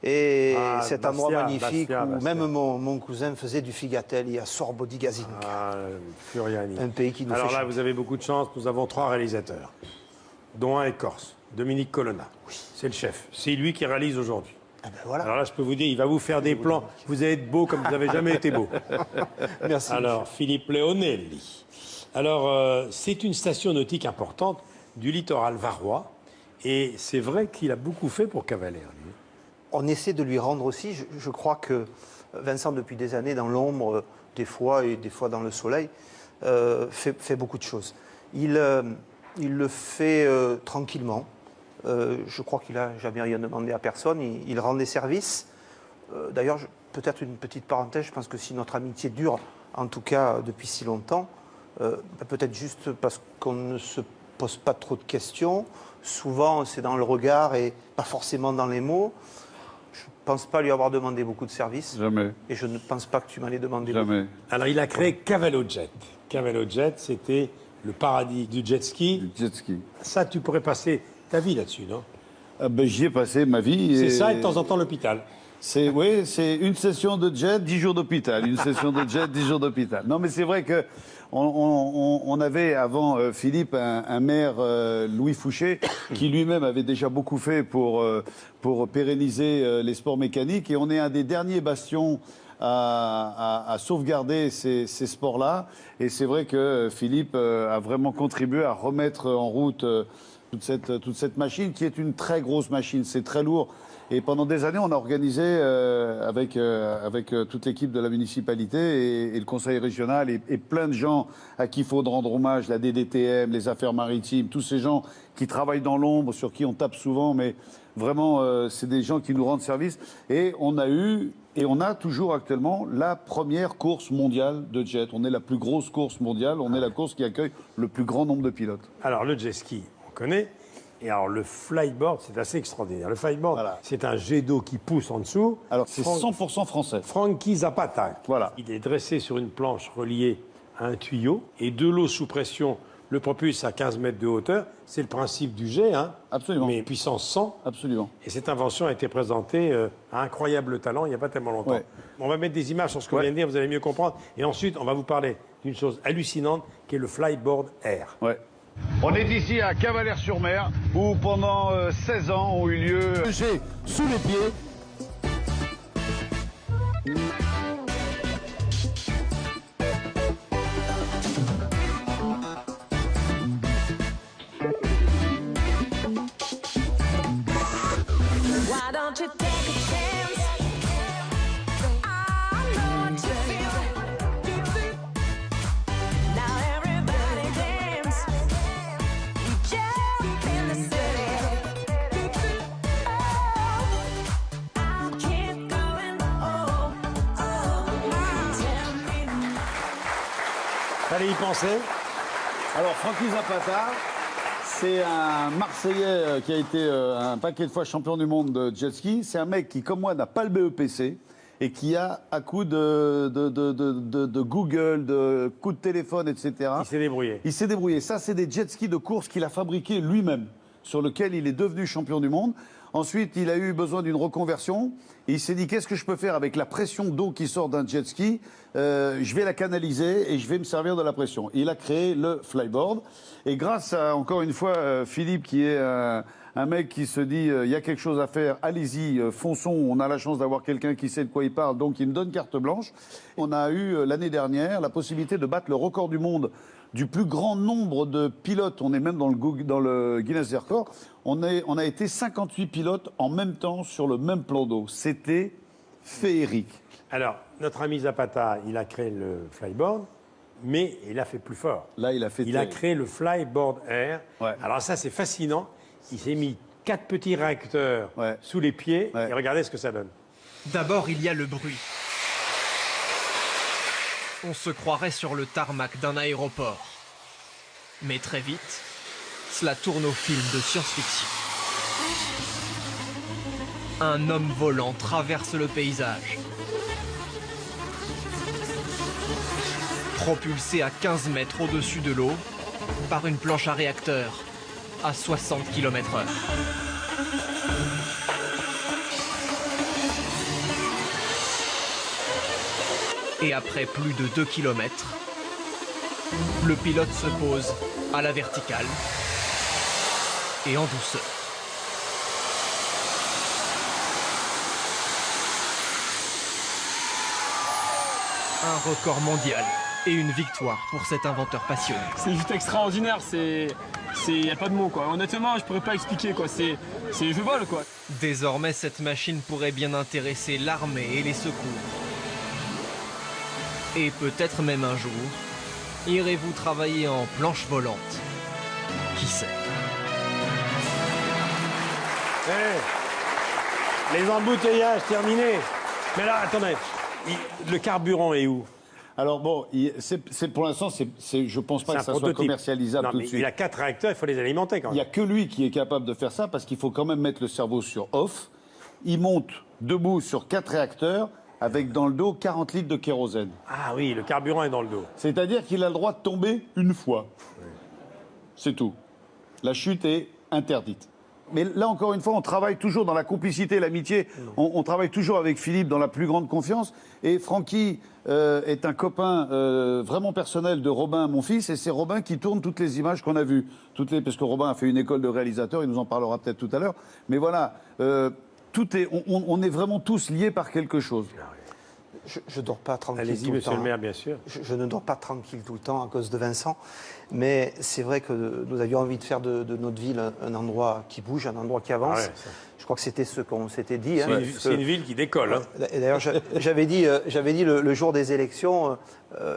Et Ah, cet Bastia, endroit magnifique Bastia, où Bastia. même mon cousin faisait du figatelli à Sorbo di Gazinc. Ah, Furiani. Un pays qui nous Alors fait là, chanter. vous avez beaucoup de chance. Nous avons 3 réalisateurs, dont un est corse, Dominique Colonna. C'est le chef. C'est lui qui réalise aujourd'hui. Ah ben voilà. Alors là, je peux vous dire, il va vous faire des plans. Vous allez être beau comme vous n'avez jamais été beau. Merci. Alors, Philippe Léonelli. Alors, c'est une station nautique importante du littoral varois. Et c'est vrai qu'il a beaucoup fait pour Cavalère, lui. On essaie de lui rendre aussi, je crois que Vincent, depuis des années, dans l'ombre, des fois, et des fois dans le soleil, fait beaucoup de choses. Il le fait tranquillement. Je crois qu'il n'a jamais rien demandé à personne. Il rend des services. D'ailleurs, peut-être une petite parenthèse, je pense que si notre amitié dure, en tout cas depuis si longtemps, peut-être juste parce qu'on ne se pose pas trop de questions. Souvent, c'est dans le regard et pas forcément dans les mots. Je ne pense pas lui avoir demandé beaucoup de services. Jamais. Et je ne pense pas que tu m'en aies demandé Jamais. beaucoup. Alors, il a créé Cavallo-Jet. Cavallo-Jet, c'était le paradis du jet ski. Du jet ski. Ça, tu pourrais passer ta vie là-dessus, non? Ah ben, j'y ai passé ma vie. C'est ça et de temps en temps l'hôpital. Oui, c'est une session de jet, 10 jours d'hôpital. Une session de jet, 10 jours d'hôpital. Non, mais c'est vrai que on avait avant Philippe un maire, Louis Fouché, qui lui-même avait déjà beaucoup fait pour pérenniser les sports mécaniques. Et on est un des derniers bastions à sauvegarder ces sports-là. Et c'est vrai que Philippe a vraiment contribué à remettre en route toute cette machine, qui est une très grosse machine. C'est très lourd. Et pendant des années, on a organisé avec toute l'équipe de la municipalité et le conseil régional et plein de gens à qui il faut rendre hommage, la DDTM, les affaires maritimes, tous ces gens qui travaillent dans l'ombre, sur qui on tape souvent, mais vraiment, c'est des gens qui nous rendent service. Et on a eu, et on a toujours actuellement, la première course mondiale de jet. On est la plus grosse course mondiale, on est la course qui accueille le plus grand nombre de pilotes. Alors, le jet ski, on connaît. Et alors, le flyboard, c'est assez extraordinaire. Le flyboard, c'est un jet d'eau qui pousse en dessous. Alors, c'est 100% français. Frankie Zapata. Voilà. Il est dressé sur une planche reliée à un tuyau. Et de l'eau sous pression le propulse à 15 mètres de hauteur. C'est le principe du jet, hein. Absolument. Mais puissance 100. Absolument. Et cette invention a été présentée à incroyable talent il n'y a pas tellement longtemps. Ouais. On va mettre des images sur ce qu'on vient de dire, vous allez mieux comprendre. Et ensuite, on va vous parler d'une chose hallucinante qui est le flyboard air. Ouais. On est ici à Cavalère-sur-Mer où pendant 16 ans ont eu lieu j'ai sous les pieds. Why don't you take a chance? I know what you feel. Now everybody dance. We jump in the city. Oh, Fallait y penser. Alors, Francky Zapata, c'est un Marseillais qui a été un paquet de fois champion du monde de jet ski. C'est un mec qui, comme moi, n'a pas le BEPC et qui a, à coup de Google, de coups de téléphone, etc. Il s'est débrouillé. Il s'est débrouillé. Ça, c'est des jet skis de course qu'il a fabriqués lui-même, sur lequel il est devenu champion du monde. Ensuite, il a eu besoin d'une reconversion. Et il s'est dit, qu'est-ce que je peux faire avec la pression d'eau qui sort d'un jet ski? Je vais la canaliser et je vais me servir de la pression. Il a créé le flyboard. Et grâce à, encore une fois, Philippe, qui est un mec qui se dit, il y a quelque chose à faire, allez-y, fonçons. On a la chance d'avoir quelqu'un qui sait de quoi il parle, donc il me donne carte blanche. On a eu, l'année dernière, la possibilité de battre le record du monde du plus grand nombre de pilotes. On est même dans le Guinness des records. On a été 58 pilotes en même temps sur le même plan d'eau. C'était féerique. Alors, notre ami Zapata, il a créé le flyboard, mais il a fait plus fort. Là, il a créé le flyboard air. Ouais. Alors ça, c'est fascinant. Il s'est mis 4 petits réacteurs sous les pieds et regardez ce que ça donne. D'abord, il y a le bruit. On se croirait sur le tarmac d'un aéroport. Mais très vite, cela tourne au film de science-fiction. Un homme volant traverse le paysage. Propulsé à 15 mètres au-dessus de l'eau par une planche à réacteur à 60 km/h. Et après plus de 2 km, le pilote se pose à la verticale et en douceur. Un record mondial et une victoire pour cet inventeur passionné. C'est juste extraordinaire, y a pas de mots quoi. Honnêtement, je pourrais pas expliquer quoi, c'est je vole quoi. Désormais, cette machine pourrait bien intéresser l'armée et les secours. Et peut-être même un jour, irez-vous travailler en planche volante? Qui sait? Les embouteillages terminés. Mais là, attendez, le carburant est où? Alors bon, pour l'instant, je pense pas que ça soit commercialisable tout de suite. Il a 4 réacteurs, il faut les alimenter quand même. Il n'y a que lui qui est capable de faire ça parce qu'il faut quand même mettre le cerveau sur off. Il monte debout sur 4 réacteurs avec dans le dos 40 litres de kérosène. Ah oui, le carburant est dans le dos. C'est-à-dire qu'il a le droit de tomber une fois. Oui. C'est tout. La chute est interdite. Mais là, encore une fois, on travaille toujours dans la complicité, l'amitié. On travaille toujours avec Philippe dans la plus grande confiance. Et Francky est un copain vraiment personnel de Robin, mon fils. Et c'est Robin qui tourne toutes les images qu'on a vues. Parce que Robin a fait une école de réalisateur, il nous en parlera peut-être tout à l'heure. Mais voilà, on est vraiment tous liés par quelque chose. Je ne dors pas tranquille Allez-y, tout le temps. monsieur le maire, bien sûr. Je ne dors pas tranquille tout le temps à cause de Vincent. Mais c'est vrai que nous avions envie de faire de notre ville un endroit qui bouge, un endroit qui avance. Ah ouais, je crois que c'était ce qu'on s'était dit. C'est une ville qui décolle. Hein. Et d'ailleurs, j'avais dit le jour des élections,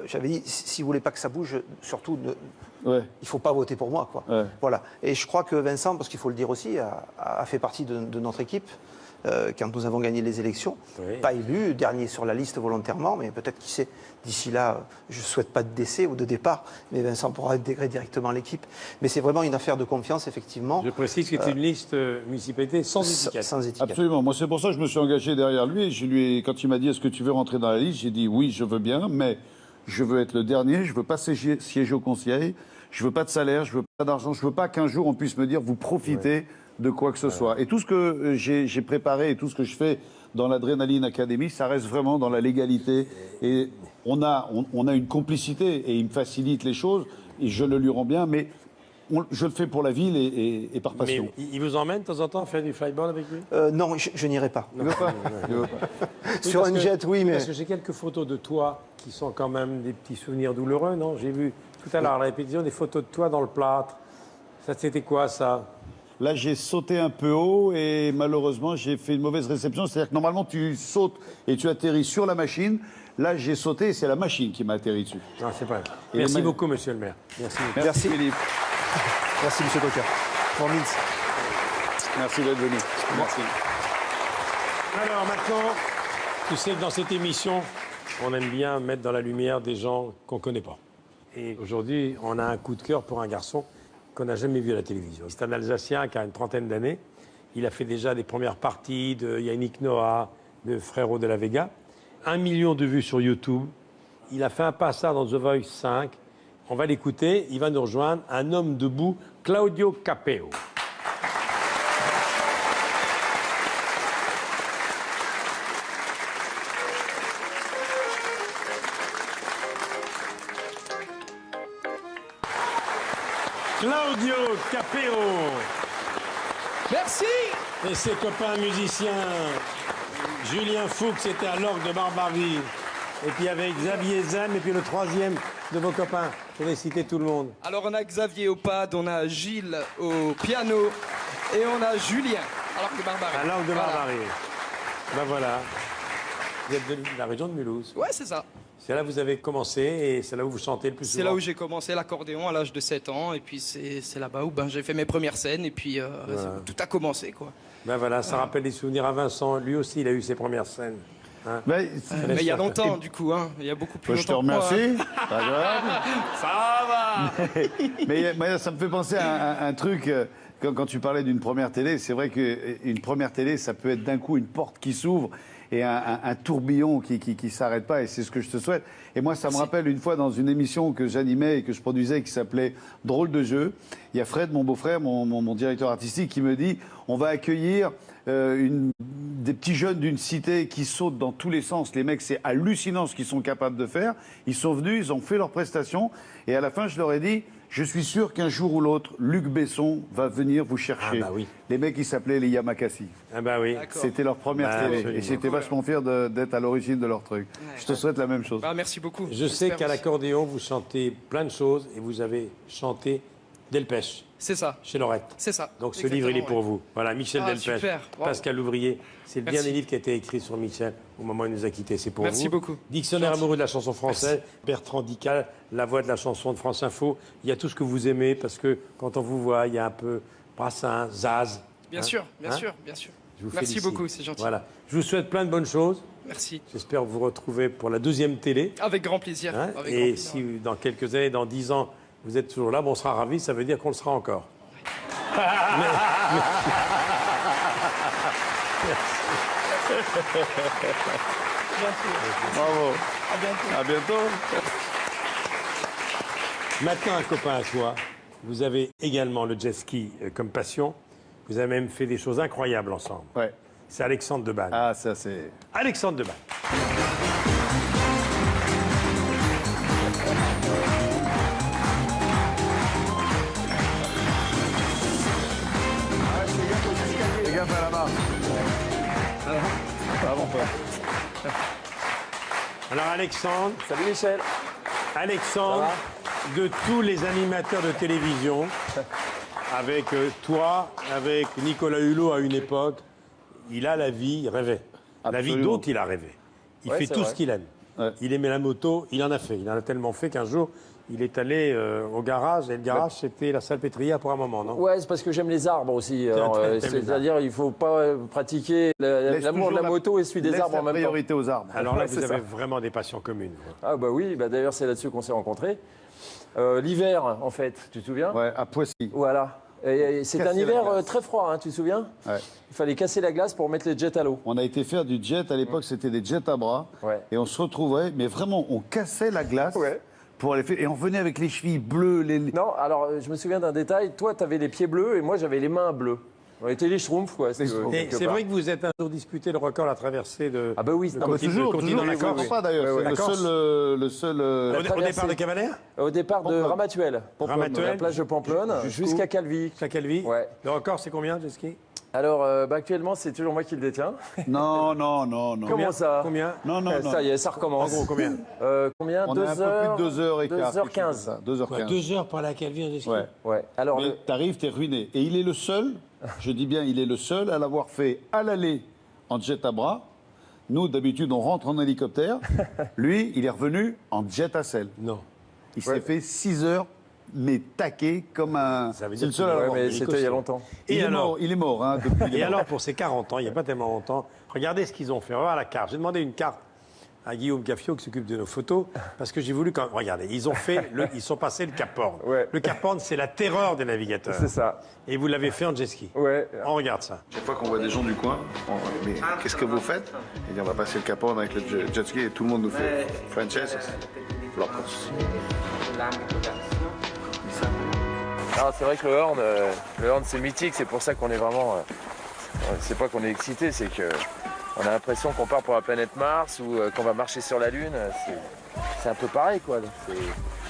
j'avais dit, si vous ne voulez pas que ça bouge, surtout, il ne faut pas voter pour moi. Quoi. Ouais. Voilà. Et je crois que Vincent, parce qu'il faut le dire aussi, a fait partie de notre équipe. Quand nous avons gagné les élections, pas élu, dernier sur la liste volontairement, mais peut-être qui sait, d'ici là, je ne souhaite pas de décès ou de départ, mais Vincent pourra intégrer directement l'équipe. Mais c'est vraiment une affaire de confiance, effectivement. Je précise que c'est une liste municipalité sans étiquette. Sans étiquette. Absolument. Moi, c'est pour ça que je me suis engagé derrière lui. Et quand il m'a dit, est-ce que tu veux rentrer dans la liste, j'ai dit, oui, je veux bien, mais je veux être le dernier, je ne veux pas siéger au conseil, je ne veux pas de salaire, je ne veux pas d'argent, je ne veux pas qu'un jour on puisse me dire, vous profitez de quoi que ce soit. Et tout ce que j'ai préparé et tout ce que je fais dans l'Adrénaline Academy, ça reste vraiment dans la légalité. Et on a une complicité et il me facilite les choses et je le lui rends bien, mais je le fais pour la ville et par passion. Mais il vous emmène de temps en temps à faire du flyboard avec lui? Non, je n'irai pas. Il veut pas. Sur un jet, oui, mais... Parce que j'ai quelques photos de toi qui sont quand même des petits souvenirs douloureux, non? J'ai vu tout à l'heure à la répétition des photos de toi dans le plâtre. Ça, c'était quoi, ça? Là, j'ai sauté un peu haut et malheureusement, j'ai fait une mauvaise réception. C'est-à-dire que normalement, tu sautes et tu atterris sur la machine. Là, j'ai sauté et c'est la machine qui m'a atterri dessus. Non, c'est pas grave. Merci beaucoup, monsieur le maire. Merci Philippe. Merci, monsieur Coquer. Pour Mins. Merci d'être venu. Merci. Alors maintenant, tu sais que dans cette émission, on aime bien mettre dans la lumière des gens qu'on ne connaît pas. Et aujourd'hui, on a un coup de cœur pour un garçon qu'on n'a jamais vu à la télévision. C'est un Alsacien qui a une trentaine d'années. Il a fait déjà des premières parties de Yannick Noah, de Frérot de la Vega. 1 million de vues sur YouTube. Il a fait un passage dans The Voice 5. On va l'écouter. Il va nous rejoindre. Un homme debout, Claudio Capeo. Claudio Capeo. Merci. Et ses copains musiciens, Julien Fuchs était à l'orgue de Barbarie. Et puis avec Xavier Zem, et puis le troisième de vos copains. Je vais citer tout le monde. Alors on a Xavier au pad, on a Gilles au piano et on a Julien à l'orgue de Barbarie. À l'orgue de Barbarie. Ben voilà. Vous êtes de la région de Mulhouse. Ouais, c'est ça. C'est là que vous avez commencé et c'est là où vous chantez le plus souvent. C'est là où j'ai commencé l'accordéon à l'âge de 7 ans et puis c'est là-bas où j'ai fait mes premières scènes et puis Voilà. tout a commencé quoi. Ben voilà, ça rappelle des souvenirs à Vincent. Lui aussi, il a eu ses premières scènes. Hein. Mais il y a longtemps du coup, hein. Il y a beaucoup plus Je te longtemps. remercie. Pas grave. Ça va. Mais ça me fait penser à un truc. Quand tu parlais d'une première télé, c'est vrai qu'une première télé, ça peut être d'un coup une porte qui s'ouvre et un tourbillon qui s'arrête pas, et c'est ce que je te souhaite. Et moi, ça me rappelle une fois dans une émission que j'animais et que je produisais qui s'appelait Drôle de jeu. Il y a Fred, mon beau-frère, mon directeur artistique, qui me dit on va accueillir des petits jeunes d'une cité qui sautent dans tous les sens. Les mecs, c'est hallucinant ce qu'ils sont capables de faire. Ils sont venus, ils ont fait leurs prestations, et à la fin, je leur ai dit je suis sûr qu'un jour ou l'autre, Luc Besson va venir vous chercher. Ah bah oui. Les mecs, ils s'appelaient les Yamakasi. Ah bah oui. C'était leur première télé. Absolument. Et j'étais vachement fier d'être à l'origine de leur truc. Je te souhaite la même chose. Ah, merci beaucoup. Je sais qu'à l'accordéon, vous chantez plein de choses et vous avez chanté Delpech. C'est ça. Chez Laurette. C'est ça. Donc ce livre, il est pour vous. Voilà, Michel Ah, Delpech, super. Wow. Pascal Louvrier. C'est bien Merci. des livres qui a été écrit sur Michel au moment où il nous a quittés. C'est pour vous. Merci beaucoup. Dictionnaire Gentil. amoureux de la chanson française. Bertrand Dical, la voix de la chanson de France Info. Il y a tout ce que vous aimez parce que quand on vous voit, il y a un peu Brassens, Zaz. Bien Hein sûr, bien Hein sûr, bien sûr. Je vous Merci félicite. beaucoup, c'est gentil. Voilà. Je vous souhaite plein de bonnes choses. Merci. J'espère vous retrouver pour la deuxième télé. Avec grand plaisir. Hein, Avec grand et plaisir. si dans quelques années, dans 10 ans, vous êtes toujours là, bon, on sera ravis, ça veut dire qu'on le sera encore. Bravo. À bientôt. Maintenant, un copain à toi, vous avez également le jet ski comme passion. Vous avez même fait des choses incroyables ensemble. Ouais. C'est Alexandre Debanne. Ah, ça c'est... Alexandre Debanne. Fais gaffe à la barre. Bravo, Alors Alexandre. Salut Michel. Alexandre, de tous les animateurs de télévision, avec toi, avec Nicolas Hulot à une époque, il a la vie, il rêvait. La vie Absolument. dont il a rêvé. Il Ouais, fait c'est tout vrai. ce qu'il aime. Il aimait la moto, il en a fait. Il en a tellement fait qu'un jour, il est allé au garage, et le garage, c'était la salpêtrière pour un moment, non? Ouais, c'est parce que j'aime les arbres aussi. Alors, t'aimes les c'est-à-dire, il ne faut pas pratiquer l'amour de la moto et celui des arbres en même temps. priorité aux arbres. Alors là, Ouais, vous c'est avez ça. vraiment des passions communes. Ah bah oui, bah d'ailleurs c'est là-dessus qu'on s'est rencontrés. L'hiver, en fait, tu te souviens? Ouais, à Poissy. Voilà. Et c'est Casser un la hiver glace. très froid, hein, tu te souviens? Ouais. Il fallait casser la glace pour mettre les jets à l'eau. On a été faire du jet, à l'époque c'était des jets à bras, et on se retrouvait, mais vraiment on cassait la glace pour aller faire, et on venait avec les chevilles bleues. Non, alors je me souviens d'un détail, toi tu avais les pieds bleus et moi j'avais les mains bleues. On était les schtroumpfs, quoi. si tu veux, Et quelque c'est part. vrai que vous êtes un jour disputé le record à la traversée de. Ah bah oui, le non, mais continent, toujours, la Corse. pas d'ailleurs, c'est La Corse. le seul Au départ de Cavalère? Au départ de Ramatuelle. Ramatuelle. La plage de Pamplonne, jusqu'à Calvi. Jusqu'à Calvi. Ouais. Le record, c'est combien, jet ski? Alors, actuellement, c'est toujours moi qui le détiens. Non, non, non, non. Comment ça? Combien? Non, non, non. Ça y est, ça recommence. En gros, combien? Combien? On a un peu plus de 2h15. 2h15. 2h15. 2 heures pour aller à Calvi en jet ski? Ouais. Ouais. Alors, Mais t'arrives, t'es ruiné. Et il est le seul, je dis bien, il est le seul à l'avoir fait à l'aller en jet à bras. Nous, d'habitude, on rentre en hélicoptère. Lui, il est revenu en jet à selle. Non. Il s'est fait 6 heures, mais taqué comme un... Ça veut C'est dire le seul qu'il- à ouais, l'avoir mais fait. c'était il y a longtemps. Et alors Il est mort, hein, depuis. il est Et mort. alors, pour ses 40 ans, il n'y a pas tellement longtemps, regardez ce qu'ils ont fait. On va voir la carte. J'ai demandé une carte à Guillaume Gaffiot qui s'occupe de nos photos, parce que j'ai voulu quand... Regardez, ils sont passés le Cap Horn. Le Cap Horn, c'est la terreur des navigateurs. C'est ça. Et vous l'avez fait en jet ski. Ouais. On regarde ça. Chaque fois qu'on voit des gens du coin, on dit, mais qu'est-ce que vous faites? Il dit, on va passer le Cap Horn avec le jet ski et tout le monde nous fait Frances. C'est vrai que le Horn c'est mythique, c'est pour ça qu'on est vraiment... c'est pas qu'on est excité, c'est que on a l'impression qu'on part pour la planète Mars ou qu'on va marcher sur la Lune. C'est un peu pareil, quoi.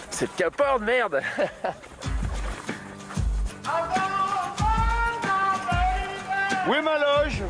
C'est le Cap Horn, merde. Où est ma loge?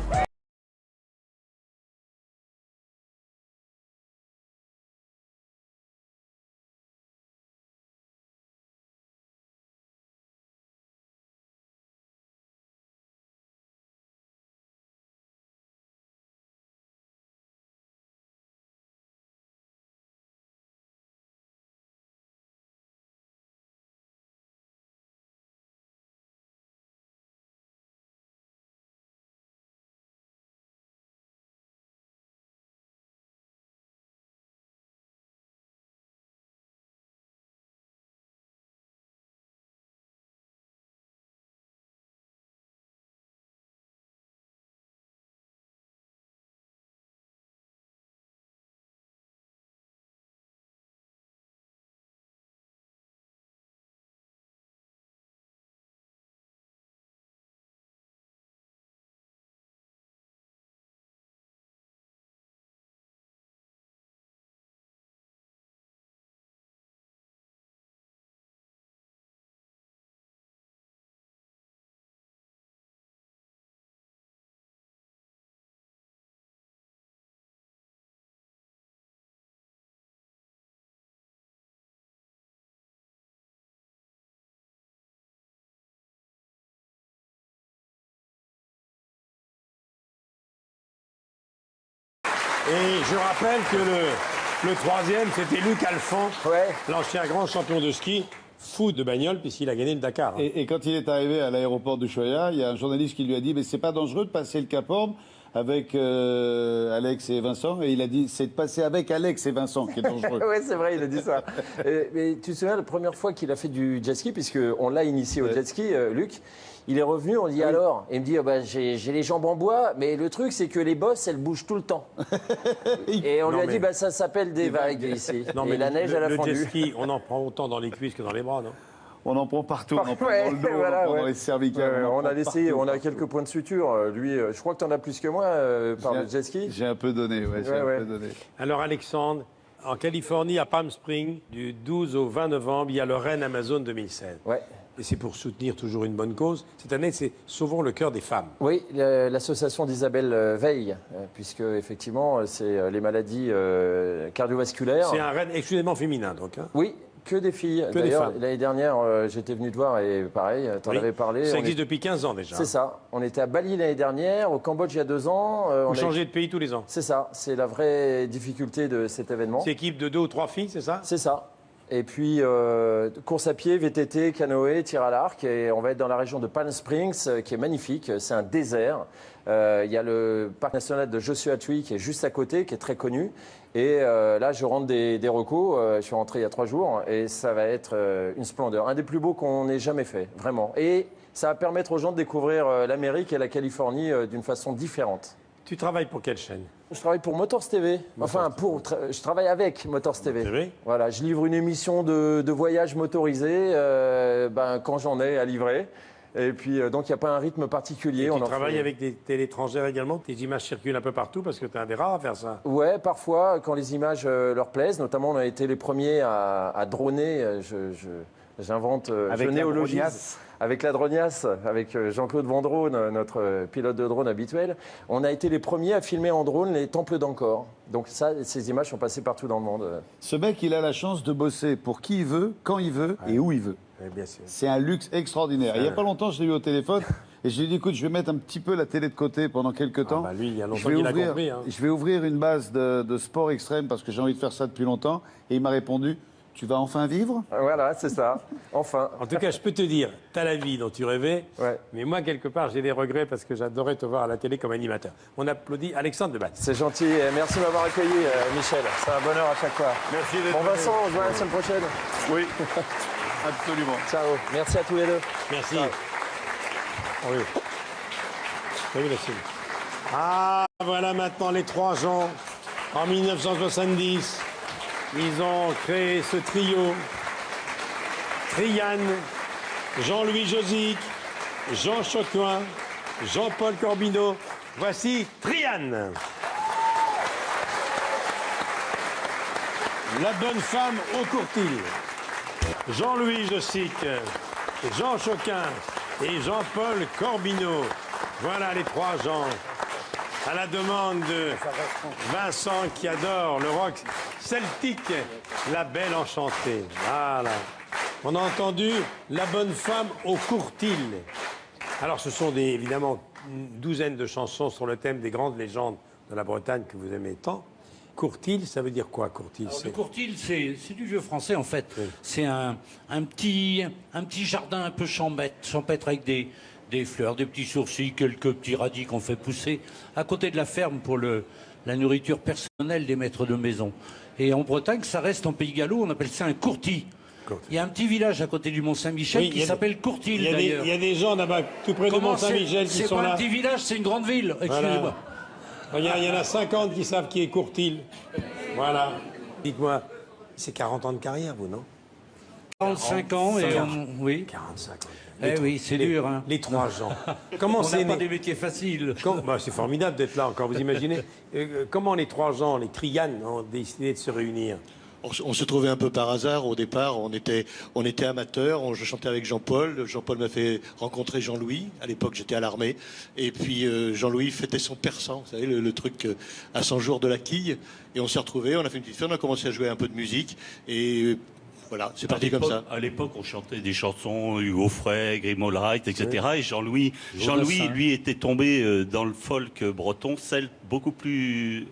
Et je rappelle que le troisième, c'était Luc Alphand, l'ancien grand champion de ski, fou de bagnole, puisqu'il a gagné le Dakar. Et quand il est arrivé à l'aéroport de Choya, il y a un journaliste qui lui a dit « Mais c'est pas dangereux de passer le Cap Horn avec Alex et Vincent ?» Et il a dit « C'est de passer avec Alex et Vincent qui est dangereux. » Oui, c'est vrai, il a dit ça. Mais tu te souviens, la première fois qu'il a fait du jet ski, puisqu'on l'a initié au jet ski, Luc, il est revenu, on dit alors, et il me dit j'ai les jambes en bois, mais le truc c'est que les bosses elles bougent tout le temps. Et on lui a dit ça s'appelle des vagues ici. Non, et mais la neige elle a fondu. Le jet ski, on en prend autant dans les cuisses que dans les bras, non? On en prend partout, on en prend dans le dos, on en prend dans les cervicales. On a quelques points de suture. Lui, je crois que tu en as plus que moi par le jet ski. J'ai un peu donné, j'ai un peu donné. Alors Alexandre, en Californie, à Palm Springs, du 12 au 20 novembre, il y a le Rennes Amazon 2016. Ouais. Et c'est pour soutenir toujours une bonne cause. Cette année, c'est Sauvons le cœur des femmes. Oui, l'association d'Isabelle Veil, puisque effectivement, c'est les maladies cardiovasculaires. C'est un Rennes exclusivement féminin, donc. Hein. Oui, que des filles. D'ailleurs, l'année dernière, j'étais venu te voir et pareil, tu en avais parlé. Ça existe depuis 15 ans déjà. C'est ça. On était à Bali l'année dernière, au Cambodge il y a 2 ans. Vous changez de pays tous les ans. C'est ça. C'est la vraie difficulté de cet événement. C'est équipe de 2 ou 3 filles, c'est ça? C'est ça. Et puis, course à pied, VTT, canoë, tir à l'arc. Et on va être dans la région de Palm Springs, qui est magnifique. C'est un désert. Il y a le parc national de Joshua Tree, qui est juste à côté, qui est très connu. Et là, je rentre des recos. Je suis rentré il y a 3 jours. Et ça va être une splendeur. Un des plus beaux qu'on ait jamais fait, vraiment. Et ça va permettre aux gens de découvrir l'Amérique et la Californie d'une façon différente. Tu travailles pour quelle chaîne? Je travaille pour Motors TV. Je travaille avec Motors TV. Voilà, je livre une émission de voyage motorisé quand j'en ai à livrer. Et puis, donc, il n'y a pas un rythme particulier. Et tu travailles avec des télé étrangères également? Tes images circulent un peu partout parce que tu es un des rares à faire ça. Ouais, parfois, quand les images leur plaisent. Notamment, on a été les premiers à droner. J'invente, je néologise. Avec la drognasse, avec Jean-Claude Vendrone, notre pilote de drone habituel, on a été les premiers à filmer en drone les temples d'Angkor. Donc ça, ces images sont passées partout dans le monde. Ce mec, il a la chance de bosser pour qui il veut, quand il veut et où il veut. C'est un luxe extraordinaire. Il n'y a pas longtemps, je l'ai eu au téléphone et je lui ai dit, écoute, je vais mettre un petit peu la télé de côté pendant quelques temps. Lui, il y a longtemps qu'il a compris. Hein. Je vais ouvrir une base de sport extrême parce que j'ai envie de faire ça depuis longtemps. Et il m'a répondu, Tu vas enfin vivre? Voilà, c'est ça. Enfin. En tout cas, je peux te dire, tu as la vie dont tu rêvais, mais moi, quelque part, j'ai des regrets parce que j'adorais te voir à la télé comme animateur. On applaudit Alexandre Debatz. C'est gentil. Merci de m'avoir accueilli, Michel. C'est un bonheur à chaque fois. Merci d'être Bon, venu. Vincent, on se voit la semaine prochaine. Oui, absolument. Ciao. Merci à tous les deux. Merci. Oui. T'as vu la scène? Ah, voilà maintenant les 3 gens. En 1970, ils ont créé ce trio. Trian, Jean-Louis Josic, Jean Choquin, Jean-Paul Corbineau. Voici Trian. La bonne femme au courtil. Jean-Louis Josic, Jean Choquin et Jean-Paul Corbineau. Voilà les 3 gens. À la demande de Vincent qui adore le rock celtique, La Belle Enchantée. Voilà. On a entendu La bonne femme au courtil. Alors ce sont évidemment une douzaine de chansons sur le thème des grandes légendes de la Bretagne que vous aimez tant. Courtil, ça veut dire quoi, courtil? Le courtil, c'est du vieux français en fait. Oui. C'est un petit jardin un peu champêtre avec des fleurs, des petits sourcils, quelques petits radis qu'on fait pousser à côté de la ferme pour la nourriture personnelle des maîtres de maison. Et en Bretagne, ça reste en Pays Gallo, on appelle ça un courtis. Il y a un petit village à côté du Mont-Saint-Michel qui s'appelle Courtil d'ailleurs. Il y a des gens là-bas tout près du Mont-Saint-Michel qui sont là. C'est pas un petit village, c'est une grande ville. Excusez-moi. Voilà. Il y en a 50 qui savent qui est Courtil. Voilà. Dites-moi, c'est 40 ans de carrière, vous, non? 45 ans et oui. 45 ans. Eh oui, c'est dur. Hein. Les 3 gens. Comment c'est pas des métiers faciles. Bah, c'est formidable d'être là encore, vous imaginez. Comment les 3 gens, les Trianes, ont décidé de se réunir? On se trouvait un peu par hasard au départ, on était amateurs, je chantais avec Jean-Paul, Jean-Paul m'a fait rencontrer Jean-Louis, à l'époque j'étais à l'armée, et puis Jean-Louis fêtait son persan, vous savez, le truc à 100 jours de la quille, et on s'est retrouvés, on a fait une petite fête, on a commencé à jouer un peu de musique, et voilà, c'est parti comme ça. À l'époque, on chantait des chansons, Hugo Frey, Grimald Wright, etc. Et Jean-Louis, lui, était tombé dans le folk breton, celle beaucoup plus...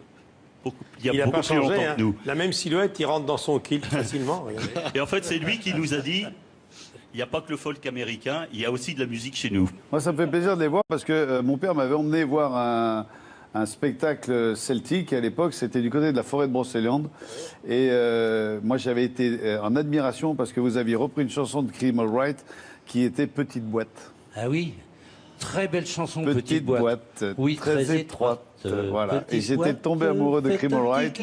Il y a beaucoup plus longtemps que nous. La même silhouette, il rentre dans son kilt facilement. Et en fait, c'est lui qui nous a dit, il n'y a pas que le folk américain, il y a aussi de la musique chez nous. Moi, ça me fait plaisir de les voir parce que mon père m'avait emmené voir un spectacle celtique. À l'époque, c'était du côté de la forêt de Brocéliande. Et moi, j'avais été en admiration parce que vous aviez repris une chanson de Grimald Wright qui était Petite Boîte. Ah oui, très belle chanson, Petite Boîte. Oui, très étroite. Voilà. Et j'étais tombé amoureux de Grimald Wright.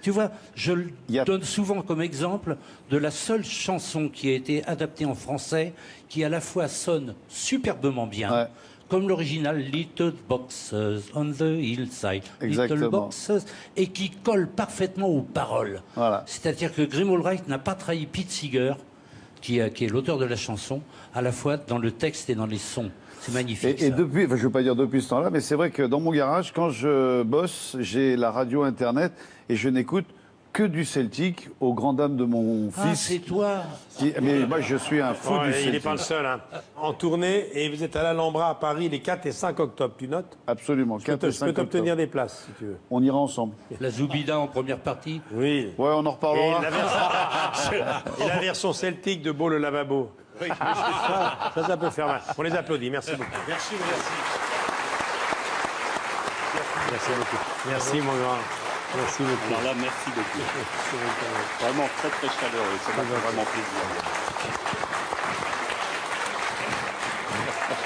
Tu vois, je le donne souvent comme exemple de la seule chanson qui a été adaptée en français qui à la fois sonne superbement bien, comme l'original Little Boxes on the Hillside. Exactement. Little Boxes, et qui colle parfaitement aux paroles. Voilà. C'est-à-dire que Grimald Wright n'a pas trahi Pete Seeger, qui est l'auteur de la chanson, à la fois dans le texte et dans les sons. C'est magnifique. Et depuis, enfin, je ne veux pas dire depuis ce temps-là, mais c'est vrai que dans mon garage, quand je bosse, j'ai la radio Internet et je n'écoute que du celtique aux grandes dames de mon fils. Ah, c'est toi. Mais moi, je suis un fou du celtique. Il n'est pas le seul. Hein. En tournée, et vous êtes à l'Alhambra à Paris les 4 et 5 octobre. Tu notes? Absolument. Je peux t'obtenir des places, si tu veux. On ira ensemble. La Zoubida en première partie? Oui. Ouais, on en reparlera. Et la version celtique de Beau le lavabo. Oui, ça peut faire mal. On les applaudit. Merci beaucoup. Merci. Merci beaucoup. Merci, mon grand. Merci beaucoup. Alors là, merci beaucoup. Vraiment très, très chaleureux. Ça m'a fait vraiment plaisir.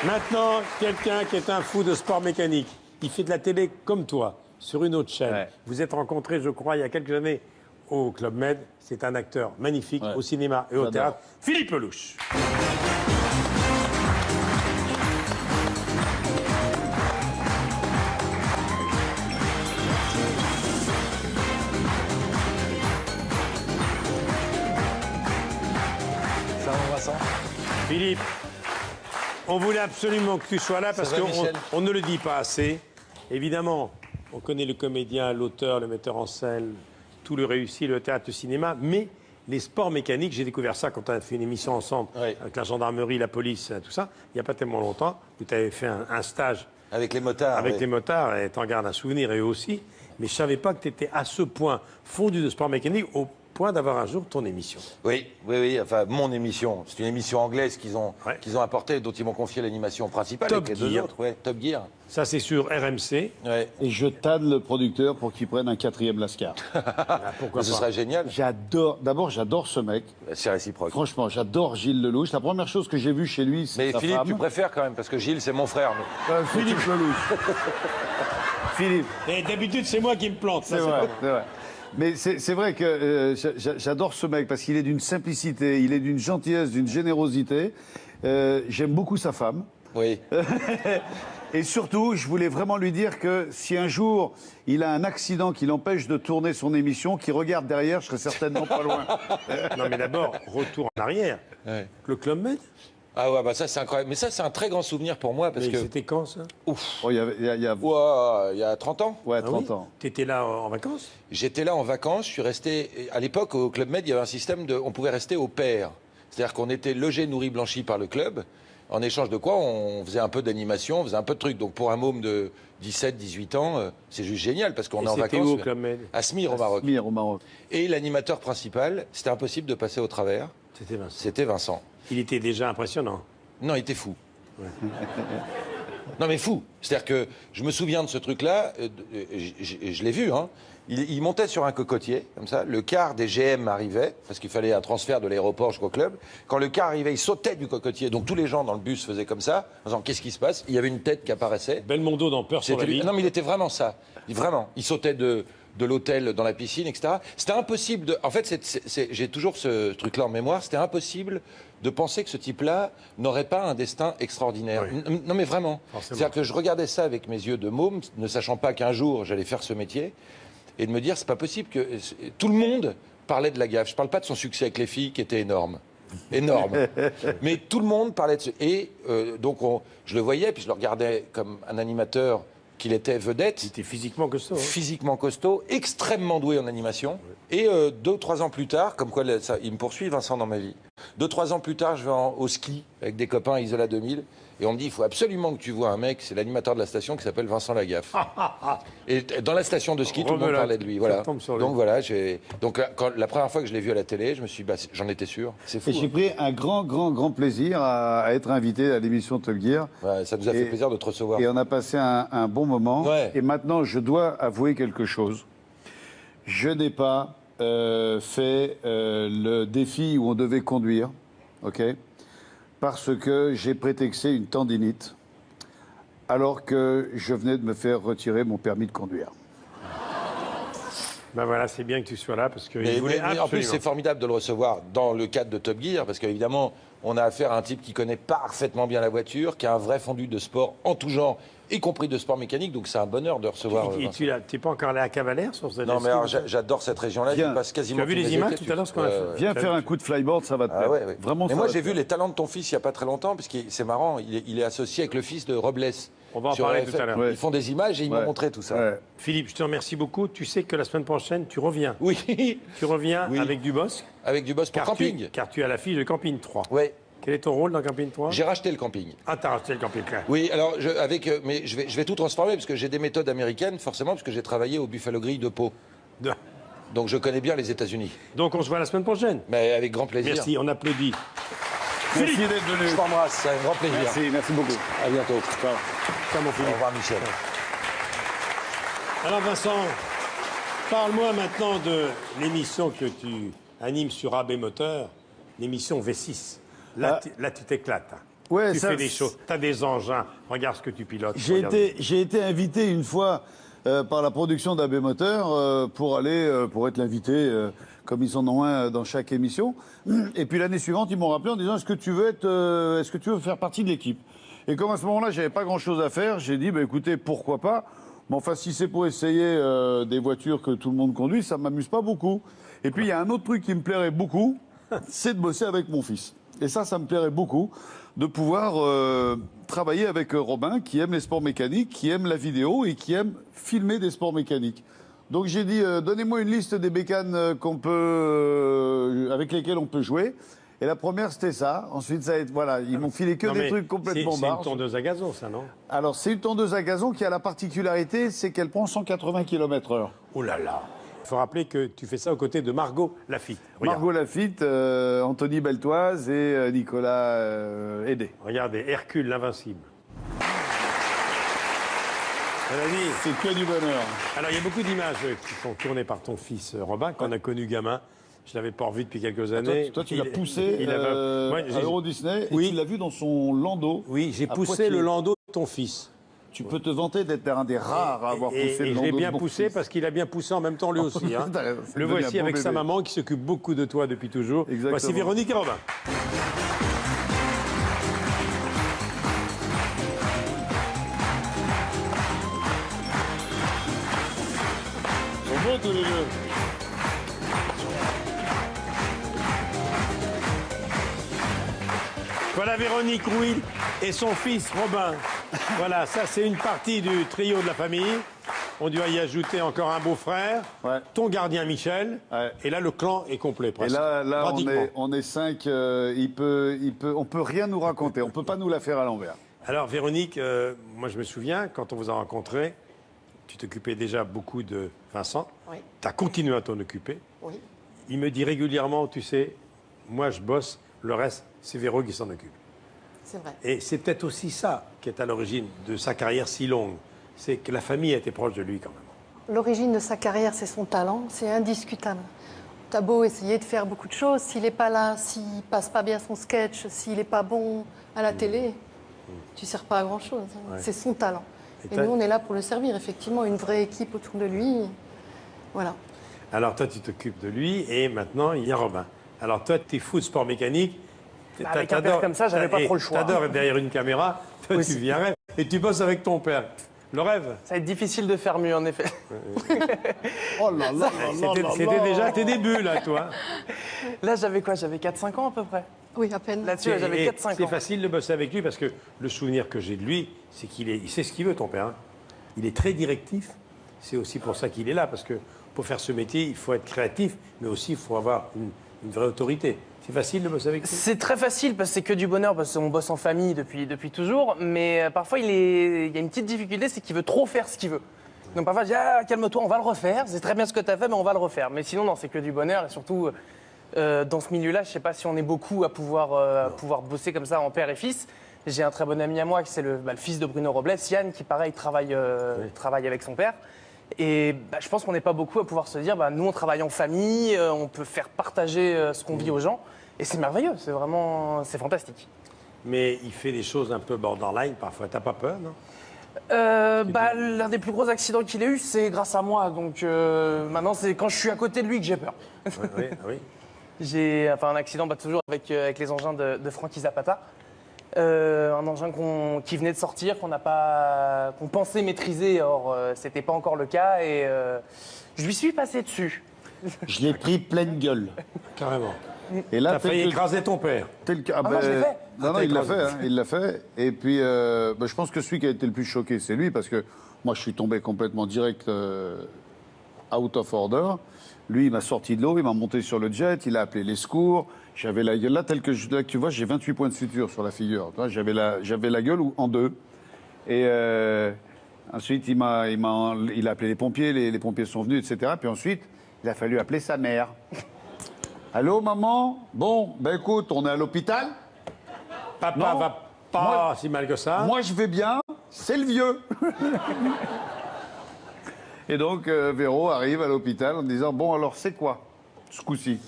Maintenant, quelqu'un qui est un fou de sport mécanique. Il fait de la télé comme toi, sur une autre chaîne. Ouais. Vous êtes rencontrés, je crois, il y a quelques années au Club Med. C'est un acteur magnifique au cinéma et au théâtre. Philippe Lelouch. Ça va, Vincent? Philippe, on voulait absolument que tu sois là parce qu'on ne le dit pas assez. Évidemment, on connaît le comédien, l'auteur, le metteur en scène, tout le réussi, le théâtre, le cinéma, mais les sports mécaniques, j'ai découvert ça quand on a fait une émission ensemble avec la gendarmerie, la police, tout ça, il n'y a pas tellement longtemps, où tu avais fait un stage avec les motards. Avec les motards, et t'en gardes un souvenir, et eux aussi. Mais je ne savais pas que tu étais à ce point fondu de sport mécanique, au point d'avoir un jour ton émission. Oui, oui, oui. Enfin, mon émission. C'est une émission anglaise qu'ils ont apportée, dont ils m'ont confié l'animation principale. Top avec les deux Gear. autres. Ouais, Top Gear. Ça, c'est sur RMC. Ouais. Et je tanne le producteur pour qu'il prenne un 4e Lascar. Pourquoi Ce pas. serait génial. D'abord, j'adore ce mec. C'est réciproque. Franchement, j'adore Gilles Lelouch. La première chose que j'ai vue chez lui, c'est Mais sa Philippe, femme. tu préfères quand même, parce que Gilles, c'est mon frère. Philippe Lelouch. Philippe. Et d'habitude, c'est moi qui me plante. C'est vrai, c'est vrai. Mais c'est vrai que j'adore ce mec parce qu'il est d'une simplicité, il est d'une gentillesse, d'une générosité. J'aime beaucoup sa femme. Oui. Et surtout, je voulais vraiment lui dire que si un jour il a un accident qui l'empêche de tourner son émission, qu'il regarde derrière, je serai certainement pas loin. Non, mais d'abord, retour en arrière. Ouais. Le Club Med. Ah ouais, bah ça c'est incroyable. Mais ça c'est un très grand souvenir pour moi parce Mais que. c'était quand ça? Ouf. Oh, il y a Ouah, il y a 30 ans. Ouais, Ah 30 oui ans. T'étais là en vacances? J'étais là en vacances, je suis resté. À l'époque, au Club Med, il y avait un système de. On pouvait rester au pair. C'est-à-dire qu'on était logé, nourri, blanchi par le club. En échange de quoi, on faisait un peu d'animation, on faisait un peu de trucs. Donc pour un môme de 17, 18 ans, c'est juste génial parce qu'on est en c'était vacances. où au Club Med? À Smir, au Maroc. Smir, au Maroc. Et l'animateur principal, c'était impossible de passer au travers. C'était Vincent. C'était Vincent. Il était déjà impressionnant. Non, il était fou. Non, mais fou. C'est-à-dire que je me souviens de ce truc-là, je l'ai vu, hein. Il montait sur un cocotier, comme ça. Le car des GM arrivait, parce qu'il fallait un transfert de l'aéroport jusqu'au club. Quand le car arrivait, il sautait du cocotier. Donc tous les gens dans le bus faisaient comme ça, en disant qu'est-ce qui se passe? Il y avait une tête qui apparaissait. Belmondo dans Peur sur la Lui. ville. Non, mais il était vraiment ça. Vraiment. Il sautait de l'hôtel dans la piscine, etc. C'était impossible de. En fait, j'ai toujours ce truc-là en mémoire. C'était impossible de penser que ce type-là n'aurait pas un destin extraordinaire. Oui. Non, mais vraiment. Forcément. C'est-à-dire que je regardais ça avec mes yeux de môme, ne sachant pas qu'un jour j'allais faire ce métier, et de me dire c'est pas possible que tout le monde parlait de la gaffe. Je parle pas de son succès avec les filles qui était énorme. Énorme. Mais tout le monde parlait de ce. Et donc je le voyais, puis je le regardais comme un animateur qu'il était vedette. Il était physiquement costaud. Hein. Physiquement costaud, extrêmement doué en animation. Et 2 ou 3 ans plus tard, comme quoi il me poursuit, Vincent, dans ma vie. 2 ou 3 ans plus tard, je vais au ski avec des copains à Isola 2000. Et on me dit, il faut absolument que tu vois un mec, c'est l'animateur de la station qui s'appelle Vincent Lagaffe. Et dans la station de ski, tout le monde parlait de lui. Voilà. Donc voilà, la première fois que je l'ai vu à la télé, je me suis dit, bah, j'en étais sûr. C'est fou. Et j'ai pris un grand plaisir à être invité à l'émission Top Gear. Ouais, ça nous a fait plaisir de te recevoir. Et on a passé un bon moment. Ouais. Et maintenant, je dois avouer quelque chose. Je n'ai pas fait le défi où on devait conduire, ok, parce que j'ai prétexté une tendinite, alors que je venais de me faire retirer mon permis de conduire. Ben voilà, c'est bien que tu sois là parce que Mais il voulait en plus, absolument. c'est formidable de le recevoir dans le cadre de Top Gear, parce qu'évidemment, on a affaire à un type qui connaît parfaitement bien la voiture, qui a un vrai fondu de sport en tout genre, y compris de sport mécanique, donc c'est un bonheur de recevoir. Et tu n'es pas encore allé à Cavalère sur ce Non, mais alors, j'adore cette région-là, je passe quasiment. Tu as vu tous les mes images étés tout à l'heure, ce qu'on a fait? Viens faire un coup de flyboard, ça va te plaire. Ouais, ouais. Vraiment, mais ça moi, va j'ai te vu plaire. les talents de ton fils il n'y a pas très longtemps, parce que c'est marrant, il est associé avec le fils de Robles. On va en sur parler RFM. tout à l'heure. Ils font des images et ils m'ont montré tout ça. Ouais. Philippe, je te remercie beaucoup. Tu sais que la semaine prochaine, tu reviens. Oui. Tu reviens avec Dubosc. Avec Dubosc pour camping. Car tu as la fiche de Camping 3. Oui. Quel est ton rôle dans Camping 3? J'ai racheté le camping. Ah, t'as racheté le Camping 3. Oui, alors, mais je vais tout transformer, parce que j'ai des méthodes américaines, forcément, parce que j'ai travaillé au Buffalo Grill de Pau. Donc je connais bien les États-Unis. Donc on se voit la semaine prochaine. Mais avec grand plaisir. Merci, on applaudit. Merci d'être venu. Je t'embrasse, c'est un grand plaisir. Merci beaucoup. À bientôt. Ciao, mon Philippe. Au revoir, Michel. Alors Vincent, parle-moi maintenant de l'émission que tu animes sur AB Moteur, l'émission V6. Là, tu t'éclates. Hein. Ouais, tu ça, fais des choses, tu as des engins, regarde ce que tu pilotes. J'ai été invité une fois par la production d'AB Moteur pour être l'invité, comme ils en ont un dans chaque émission. Et puis l'année suivante, ils m'ont rappelé en disant est-ce que tu veux faire partie de l'équipe? Et comme à ce moment-là, j'avais pas grand-chose à faire, j'ai dit bah, écoutez, pourquoi pas? Mais enfin, si c'est pour essayer des voitures que tout le monde conduit, ça m'amuse pas beaucoup. Et puis il y a un autre truc qui me plairait beaucoup, c'est de bosser avec mon fils. Et ça me plairait beaucoup de pouvoir travailler avec Robin, qui aime les sports mécaniques, qui aime la vidéo et qui aime filmer des sports mécaniques. Donc j'ai dit, donnez-moi une liste des bécanes avec lesquelles on peut jouer. Et la première, c'était ça. Ensuite, ça a été, voilà, ils m'ont filé que des trucs complètement barres. C'est une tondeuse à gazon, ça, non? Alors, c'est une tondeuse à gazon qui a la particularité, c'est qu'elle prend 180 km/h. Oh là là! Il faut rappeler que tu fais ça aux côtés de Margot Lafitte. Regarde. Margot Lafitte, Anthony Beltoise et Nicolas Hédé. Regardez, Hercule l'invincible. C'est que du bonheur. Alors, il y a beaucoup d'images qui sont tournées par ton fils Robin, qu'on a connu gamin. Je ne l'avais pas revu depuis quelques années. Toi, tu l'as poussé à Euro Disney et tu l'as vu dans son landau. Oui, j'ai poussé le landau de ton fils. Tu peux te vanter d'être un des rares à avoir poussé le landau. Et je l'ai bien de mon poussé fils. parce qu'il a bien poussé en même temps lui aussi. Hein. Le voici avec sa maman qui s'occupe beaucoup de toi depuis toujours. Exactement. Voici Véronique et Robin. Ils sont beaux tous les deux. Voilà Véronique Rouil et son fils Robin. Voilà, ça c'est une partie du trio de la famille. On doit y ajouter encore un beau-frère, ton gardien Michel, et là le clan est complet presque. Et là on est 5, on peut rien nous raconter, on peut pas nous la faire à l'envers. Alors Véronique, moi je me souviens, quand on vous a rencontrés, tu t'occupais déjà beaucoup de Vincent, Oui. tu as continué à t'en occuper. Oui. Il me dit régulièrement, tu sais, moi je bosse, le reste c'est Véro qui s'en occupe. C'est vrai. Et c'est peut-être aussi ça qui est à l'origine de sa carrière si longue, c'est que la famille a été proche de lui quand même. L'origine de sa carrière, c'est son talent, c'est indiscutable. T'as beau essayer de faire beaucoup de choses, s'il n'est pas là, s'il passe pas bien son sketch, s'il n'est pas bon à la télé, tu ne sers pas à grand-chose. Ouais. C'est son talent. Et Et nous, on est là pour le servir, effectivement, une vraie équipe autour de lui. Voilà. Alors toi tu t'occupes de lui et maintenant il y a Robin. Alors toi tu es fou de sport mécanique. Bah, avec un père comme ça, j'avais pas trop le choix. T'adores être derrière une caméra, toi tu vis un rêve. Et tu bosses avec ton père. Le rêve. Ça va être difficile de faire mieux, en effet. Oh là là C'était déjà tes débuts, là, toi. Là, j'avais quoi? J'avais 4-5 ans, à peu près. Oui, à peine. Là-dessus, j'avais 4-5 ans. C'est facile de bosser avec lui parce que le souvenir que j'ai de lui, c'est il sait ce qu'il veut, ton père. Hein. Il est très directif. C'est aussi pour ça qu'il est là, parce que pour faire ce métier, il faut être créatif, mais aussi il faut avoir une vraie autorité. C'est facile de bosser avec lui? C'est très facile parce que c'est que du bonheur, parce qu'on bosse en famille depuis toujours. Mais parfois, il y a une petite difficulté, c'est qu'il veut trop faire ce qu'il veut. Donc parfois, je dis calme-toi, on va le refaire. C'est très bien ce que tu as fait, mais on va le refaire. Mais sinon, non, c'est que du bonheur. Et surtout, dans ce milieu-là, je ne sais pas si on est beaucoup à pouvoir bosser comme ça en père et fils. J'ai un très bon ami à moi, c'est le fils de Bruno Robles, Yann, qui pareil travaille avec son père. Et je pense qu'on n'est pas beaucoup à pouvoir se dire, nous on travaille en famille, on peut faire partager ce qu'on vit aux gens. Et c'est merveilleux, c'est fantastique. Mais il fait des choses un peu borderline parfois. T'as pas peur, non? L'un des plus gros accidents qu'il ait eu, c'est grâce à moi. Donc maintenant, c'est quand je suis à côté de lui que j'ai peur. Oui. J'ai un accident toujours avec les engins de Frankie Zapata. Un engin qui venait de sortir, qu'on pensait maîtriser, or c'était pas encore le cas. Et je lui suis passé dessus. Je l'ai pris pleine gueule. Carrément. Et là, t'as failli écraser ton père. Non, je l'ai fait. Non, il l'a fait, hein, il l'a fait. Et puis, je pense que celui qui a été le plus choqué, c'est lui, parce que moi, je suis tombé complètement direct out of order. Lui, il m'a sorti de l'eau, il m'a monté sur le jet, il a appelé les secours. J'avais la gueule là, là, tu vois, j'ai 28 points de suture sur la figure. J'avais la gueule en deux. Et ensuite, il a appelé les pompiers, les pompiers sont venus, etc. Puis ensuite, il a fallu appeler sa mère. Allô, maman? Bon, écoute, on est à l'hôpital. Papa va pas si mal que ça. Moi, je vais bien, c'est le vieux. Et donc, Véro arrive à l'hôpital en disant, bon, alors c'est quoi, ce coup-ci?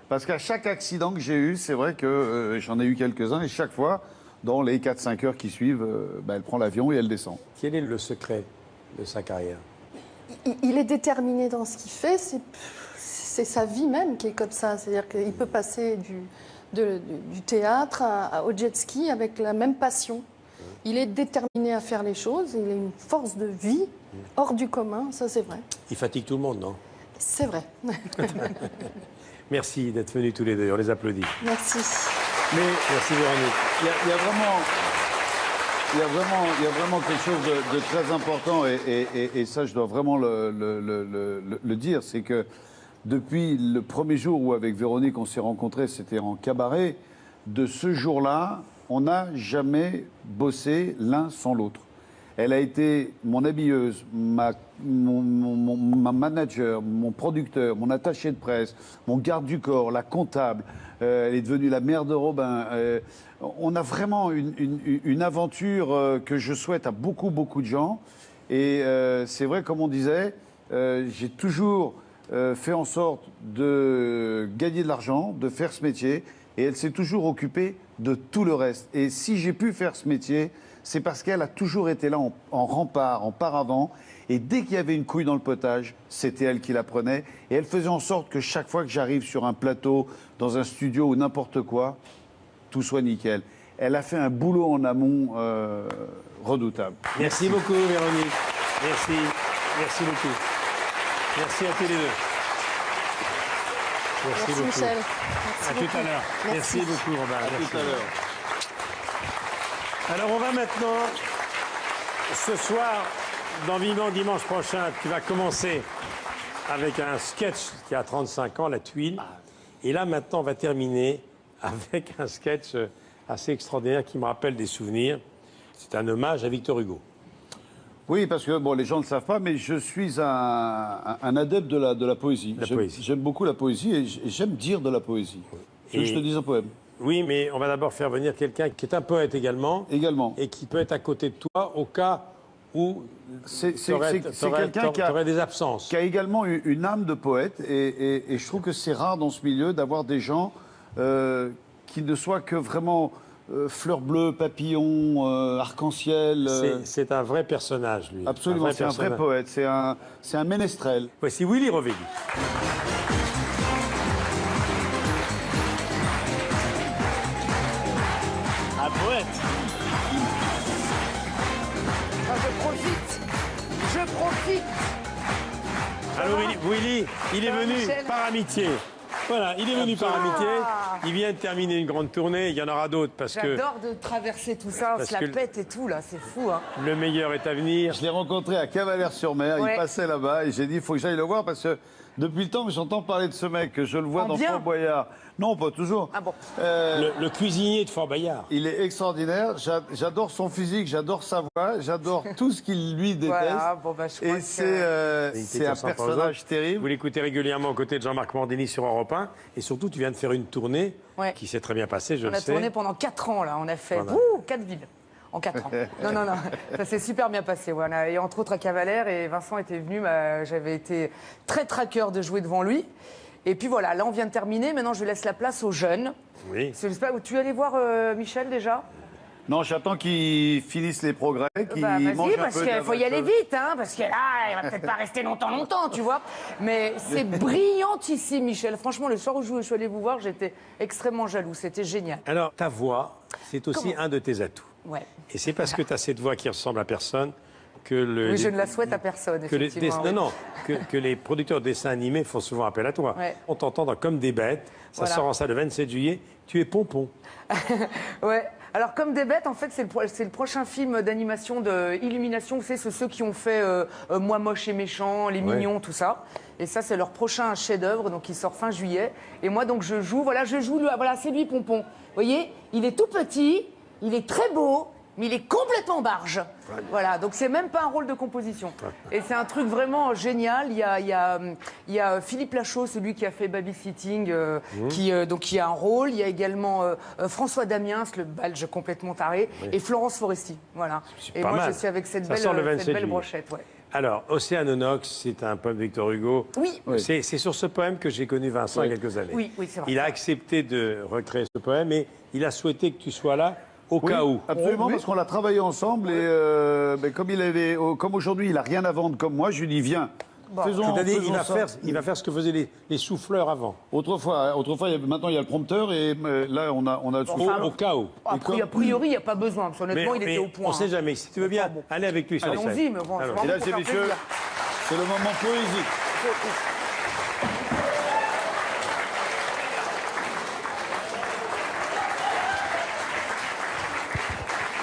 Parce qu'à chaque accident que j'ai eu, c'est vrai que j'en ai eu quelques-uns, et chaque fois, dans les 4-5 heures qui suivent, elle prend l'avion et elle descend. Quel est le secret de sa carrière? Il est déterminé dans ce qu'il fait, c'est sa vie même qui est comme ça. C'est-à-dire qu'il peut passer du théâtre au jet ski avec la même passion. Il est déterminé à faire les choses, il a une force de vie hors du commun, ça c'est vrai. Il fatigue tout le monde, non? C'est vrai. Merci d'être venus tous les deux, on les applaudit. Merci. Merci Véronique. Il y a vraiment quelque chose de très important, et ça je dois vraiment le dire, c'est que depuis le premier jour où avec Véronique on s'est rencontrés, c'était en cabaret, de ce jour-là, on n'a jamais bossé l'un sans l'autre. Elle a été mon habilleuse, ma manager, mon producteur, mon attaché de presse, mon garde du corps, la comptable. Elle est devenue la mère de Robin. On a vraiment une aventure que je souhaite à beaucoup, beaucoup de gens. Et c'est vrai, comme on disait, j'ai toujours fait en sorte de gagner de l'argent, de faire ce métier. Et elle s'est toujours occupée de tout le reste. Et si j'ai pu faire ce métier, c'est parce qu'elle a toujours été là en rempart, en paravent. Et dès qu'il y avait une couille dans le potage, c'était elle qui la prenait. Et elle faisait en sorte que chaque fois que j'arrive sur un plateau, dans un studio ou n'importe quoi, tout soit nickel. Elle a fait un boulot en amont redoutable. Merci beaucoup, Véronique. Merci. Merci beaucoup. Merci à tous les deux. Merci beaucoup. Michel. À tout à l'heure. Merci beaucoup, Robin. À tout à l'heure. Alors, on va maintenant, ce soir, dans Vivant dimanche prochain, tu vas commencer avec un sketch qui a 35 ans, La Tuile. Et là, maintenant, on va terminer avec un sketch assez extraordinaire qui me rappelle des souvenirs. C'est un hommage à Victor Hugo. Oui, parce que bon, les gens ne le savent pas, mais je suis un adepte de la poésie. J'aime beaucoup la poésie et j'aime dire de la poésie. Tu veux que je te dise un poème? Oui, mais on va d'abord faire venir quelqu'un qui est un poète également. Également. Et qui peut être à côté de toi au cas où c'est quelqu'un qui aurait des absences. Qui a également une âme de poète. Et je trouve que c'est rare dans ce milieu d'avoir des gens qui ne soient que vraiment... fleurs bleues, papillons, arc-en-ciel. C'est un vrai personnage, lui. Absolument, c'est un vrai poète, c'est un ménestrel. Voici Willy Rovelli. Un poète. Je profite. Allô, Willy, il est venu Michel. par amitié. Voilà, il est venu par amitié. Il vient de terminer une grande tournée. Il y en aura d'autres parce que J'adore de traverser tout ça, on parce se la que pète et tout, là, c'est fou. Hein. le meilleur est à venir. Je l'ai rencontré à Cavalère-sur-Mer, Ouais. il passait là-bas et j'ai dit il faut que j'aille le voir parce que depuis le temps que j'entends parler de ce mec, que je le vois En dans bien Fort Boyard. Non, pas toujours. Ah bon. Le cuisinier de Fort Boyard. Il est extraordinaire. J'adore son physique, j'adore sa voix, j'adore tout ce qu'il lui déteste. Voilà, bon, bah, je crois Et que- c'est un personnage terrible. Vous l'écoutez régulièrement aux côtés de Jean-Marc Morandini sur Europe 1. Et surtout, tu viens de faire une tournée Ouais. qui s'est très bien passée, je On le a sais. tourné pendant 4 ans, là, on a fait Voilà. 4 villes. En 4 ans. Non, ça s'est super bien passé. Voilà. Et entre autres à Cavalère, et Vincent était venu, j'avais été très cœur de jouer devant lui. Et puis voilà, là on vient de terminer, maintenant je laisse la place aux jeunes. Oui. Je sais pas, tu es allé voir Michel déjà? Non, j'attends qu'il finisse les progrès, qu'il Bah, mange vas-y, un parce peu qu'il faut y aller d'amateurs. vite, hein, parce que là, il va peut-être pas rester longtemps, tu vois. Mais c'est brillantissime, Michel. Franchement, le soir où je suis allé vous voir, j'étais extrêmement jaloux. C'était génial. Alors, ta voix, c'est aussi Comment un de tes atouts. Ouais. Et c'est parce que tu as cette voix qui ressemble à personne que le. Oui, je ne la souhaite à personne, que les effectivement. non, oui. non, que les producteurs de dessins animés font souvent appel à toi. Ouais. On t'entend dans Comme des bêtes. Ça Voilà. sort en salle le 27 juillet. Tu es Pompon. Ouais. Alors, Comme des bêtes, en fait, c'est le prochain film d'animation de Illumination. C'est ceux qui ont fait Moi moche et méchant, Les Ouais. Mignons, tout ça. Et ça, c'est leur prochain chef-d'œuvre, donc il sort fin juillet. Et moi, donc, je joue. Voilà, c'est lui, Pompon. Vous voyez, il est tout petit, il est très beau, mais il est complètement barge. Voilà, donc c'est même pas un rôle de composition. Et c'est un truc vraiment génial. Il y a Philippe Lachaud, celui qui a fait Babysitting, qui a un rôle. Il y a également François Damiens, le belge complètement taré, Oui. et Florence Foresti. Voilà. Et pas moi, mal. je suis avec cette Ça sort le 27 belle juillet. brochette. Ouais. Alors, Océanonox, c'est un poème de Victor Hugo. Oui. C'est sur ce poème que j'ai connu Vincent il y a quelques années. Oui, c'est vrai. Il a accepté de recréer ce poème et il a souhaité que tu sois là au Oui, cas où. Absolument, parce qu'on l'a travaillé ensemble et comme aujourd'hui il a rien à vendre comme moi, je lui dis viens. Faisons, C'est-à-dire, faisons ça. il va faire ce que faisaient les souffleurs avant. Autrefois, maintenant il y a le prompteur et là on a le souffleur. Au cas où. A priori, il n'y a pas besoin, parce qu'honnêtement, il était au point. On ne sait hein. jamais. Si tu veux bien, aller avec lui sur la scène. Allons-y, mais bon, c'est Alors. vraiment Mesdames pour et faire messieurs, plaisir. c'est le moment poésie.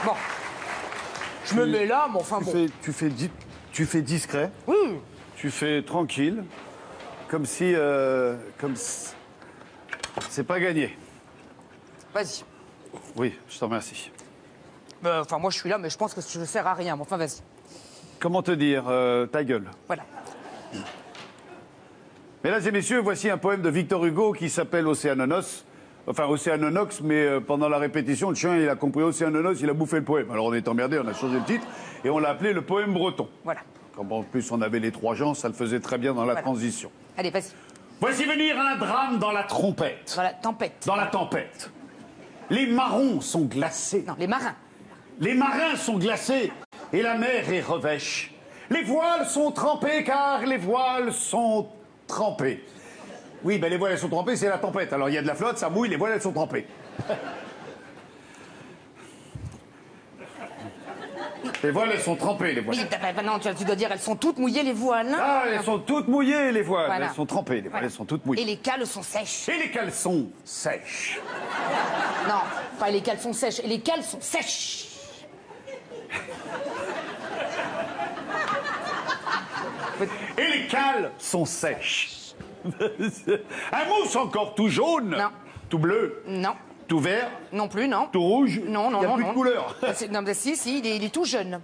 Bon. Je me mets là, mais enfin bon. Tu fais discret. Oui. Tu fais tranquille, comme si c'est pas gagné. Vas-y. Oui, je te remercie. Enfin, moi, je suis là, mais je pense que je sers à rien. Enfin, vas-y. Comment te dire ta gueule. Voilà. Mesdames et messieurs, voici un poème de Victor Hugo qui s'appelle Océanonos. Enfin, Océanonox, mais pendant la répétition, le chien, il a compris Océanonos, il a bouffé le poème. Alors on est emmerdé, on a changé le titre et on l'a appelé le poème breton. Voilà. Comme en plus on avait les trois gens, ça le faisait très bien dans la transition. Allez, vas-y. Voici venir un drame dans la trompette. Dans la tempête. Dans la tempête. Les marrons sont glacés. Non, les marins. Les marins sont glacés et la mer est revêche. Les voiles sont trempées car les voiles sont trempées. Oui, ben les voiles elles sont trempées, c'est la tempête. Alors il y a de la flotte, ça mouille, les voiles elles sont trempées. Les voiles elles sont trempées, les voiles. Oui, non, tu dois dire, elles sont toutes mouillées, les voiles. Hein. Ah, elles sont toutes mouillées, les voiles. Voilà. Elles sont trempées, les voiles, elles sont toutes mouillées. Et les cales sont sèches. Et les caleçons sèches. Non, pas les cales sont sèches. Et les cales sont sèches. Et les cales sont sèches. Un mousse encore tout jaune. Non. Tout bleu. Non. Tout vert. Non plus, non. Tout rouge. Non, non, Il n'y a non. plus non. de couleur. Non, mais si, il est tout jeune.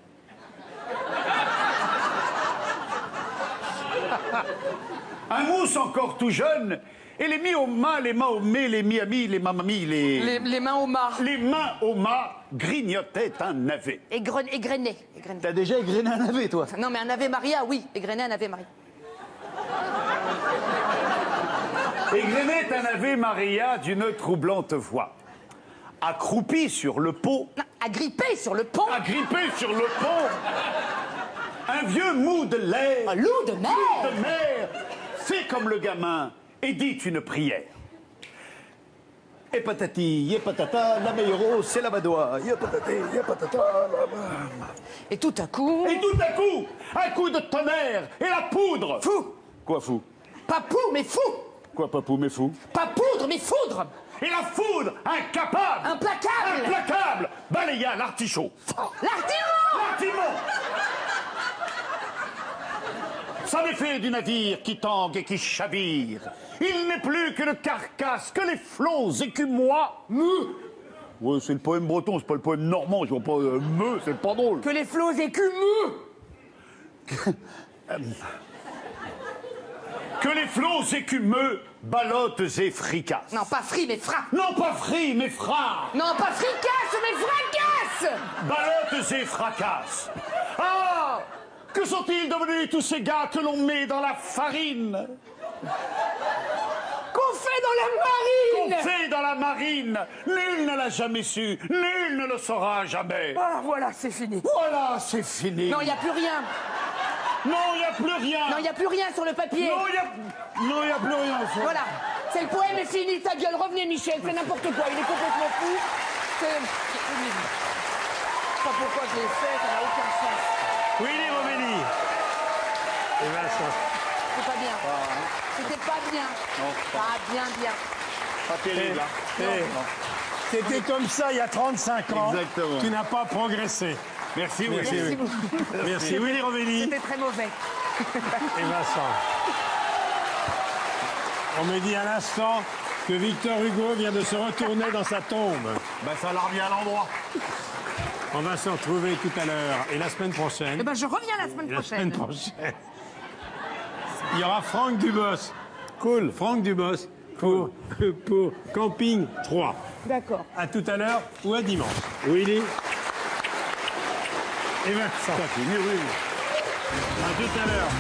Un mousse encore tout jeune. Et les mi-au-ma, les ma-au-mé, les mi-amis, les mamami, Les mains au mât. Les mains au mât grignotaient un navet. Égrené. T'as déjà égrené un navet, toi? Non, mais un Ave Maria, oui. Égrené un Ave Maria. Égrenait un Ave Maria d'une troublante voix. Accroupi sur le pot. Non, agrippé sur le pont. Agrippé sur le pont. Un vieux mou de l'air. Un loup de mer. De mer. Fait comme le gamin et dit une prière. Et patati, et patata, la meilleure eau, c'est la badoie. Et patati, et patata, Et tout à coup... Et tout à coup, un coup de tonnerre et la poudre. Fou. Quoi fou? Pas pou, mais fou. Quoi papou mais fou? Pas poudre, mais foudre. Et la foudre, incapable, implacable, balaya l'artichaut. L'artimon. C'en est fait du navire qui tangue et qui chavire. Il n'est plus qu'une carcasse, que les flots écumois. Ouais, c'est le poème breton, c'est pas le poème normand. Je vois pas c'est pas drôle. Que les flots écumeux. Que les flots écumeux, ballottes et fricasses. Non, pas fri, mais fra. Non, pas fri, mais fra. Non, pas fricasse, mais fracasse. Ballottes et fracasses. Ah! Que sont-ils devenus tous ces gars que l'on met dans la farine? Qu'on fait dans la marine. Qu'on fait dans la marine. Nul ne l'a jamais su. Nul ne le saura jamais. Ah, voilà, c'est fini. Voilà, c'est fini. Non, il n'y a plus rien. Non, il n'y a plus rien. Non, il n'y a plus rien sur le papier. Non, il n'y a plus rien. Voilà. C'est le poème est fini. Ta gueule, revenez, Michel. C'est n'importe quoi. Il est complètement fou. C'est... Je sais pas pourquoi je l'ai fait. Ça n'a aucun sens. Willy Rovelli. Et Vincent. C'est pas bien. C'était pas bien. Non. Pas bien. Pas terrible, hein. C'était comme ça il y a 35 ans. Exactement. Tu n'as pas progressé. Merci, Willy. Merci beaucoup. Merci, Willy Rovelli. C'était très mauvais. Et Vincent. On me dit à l'instant que Victor Hugo vient de se retourner dans sa tombe. Ben, ça l'a remis à l'endroit. On va se retrouver tout à l'heure. Et la semaine prochaine. Eh ben, je reviens la semaine prochaine. Il y aura Franck Dubos. Cool. Franck Dubos pour Camping 3. D'accord. À tout à l'heure ou à dimanche. Willy et Vincent. Oui. À tout à l'heure.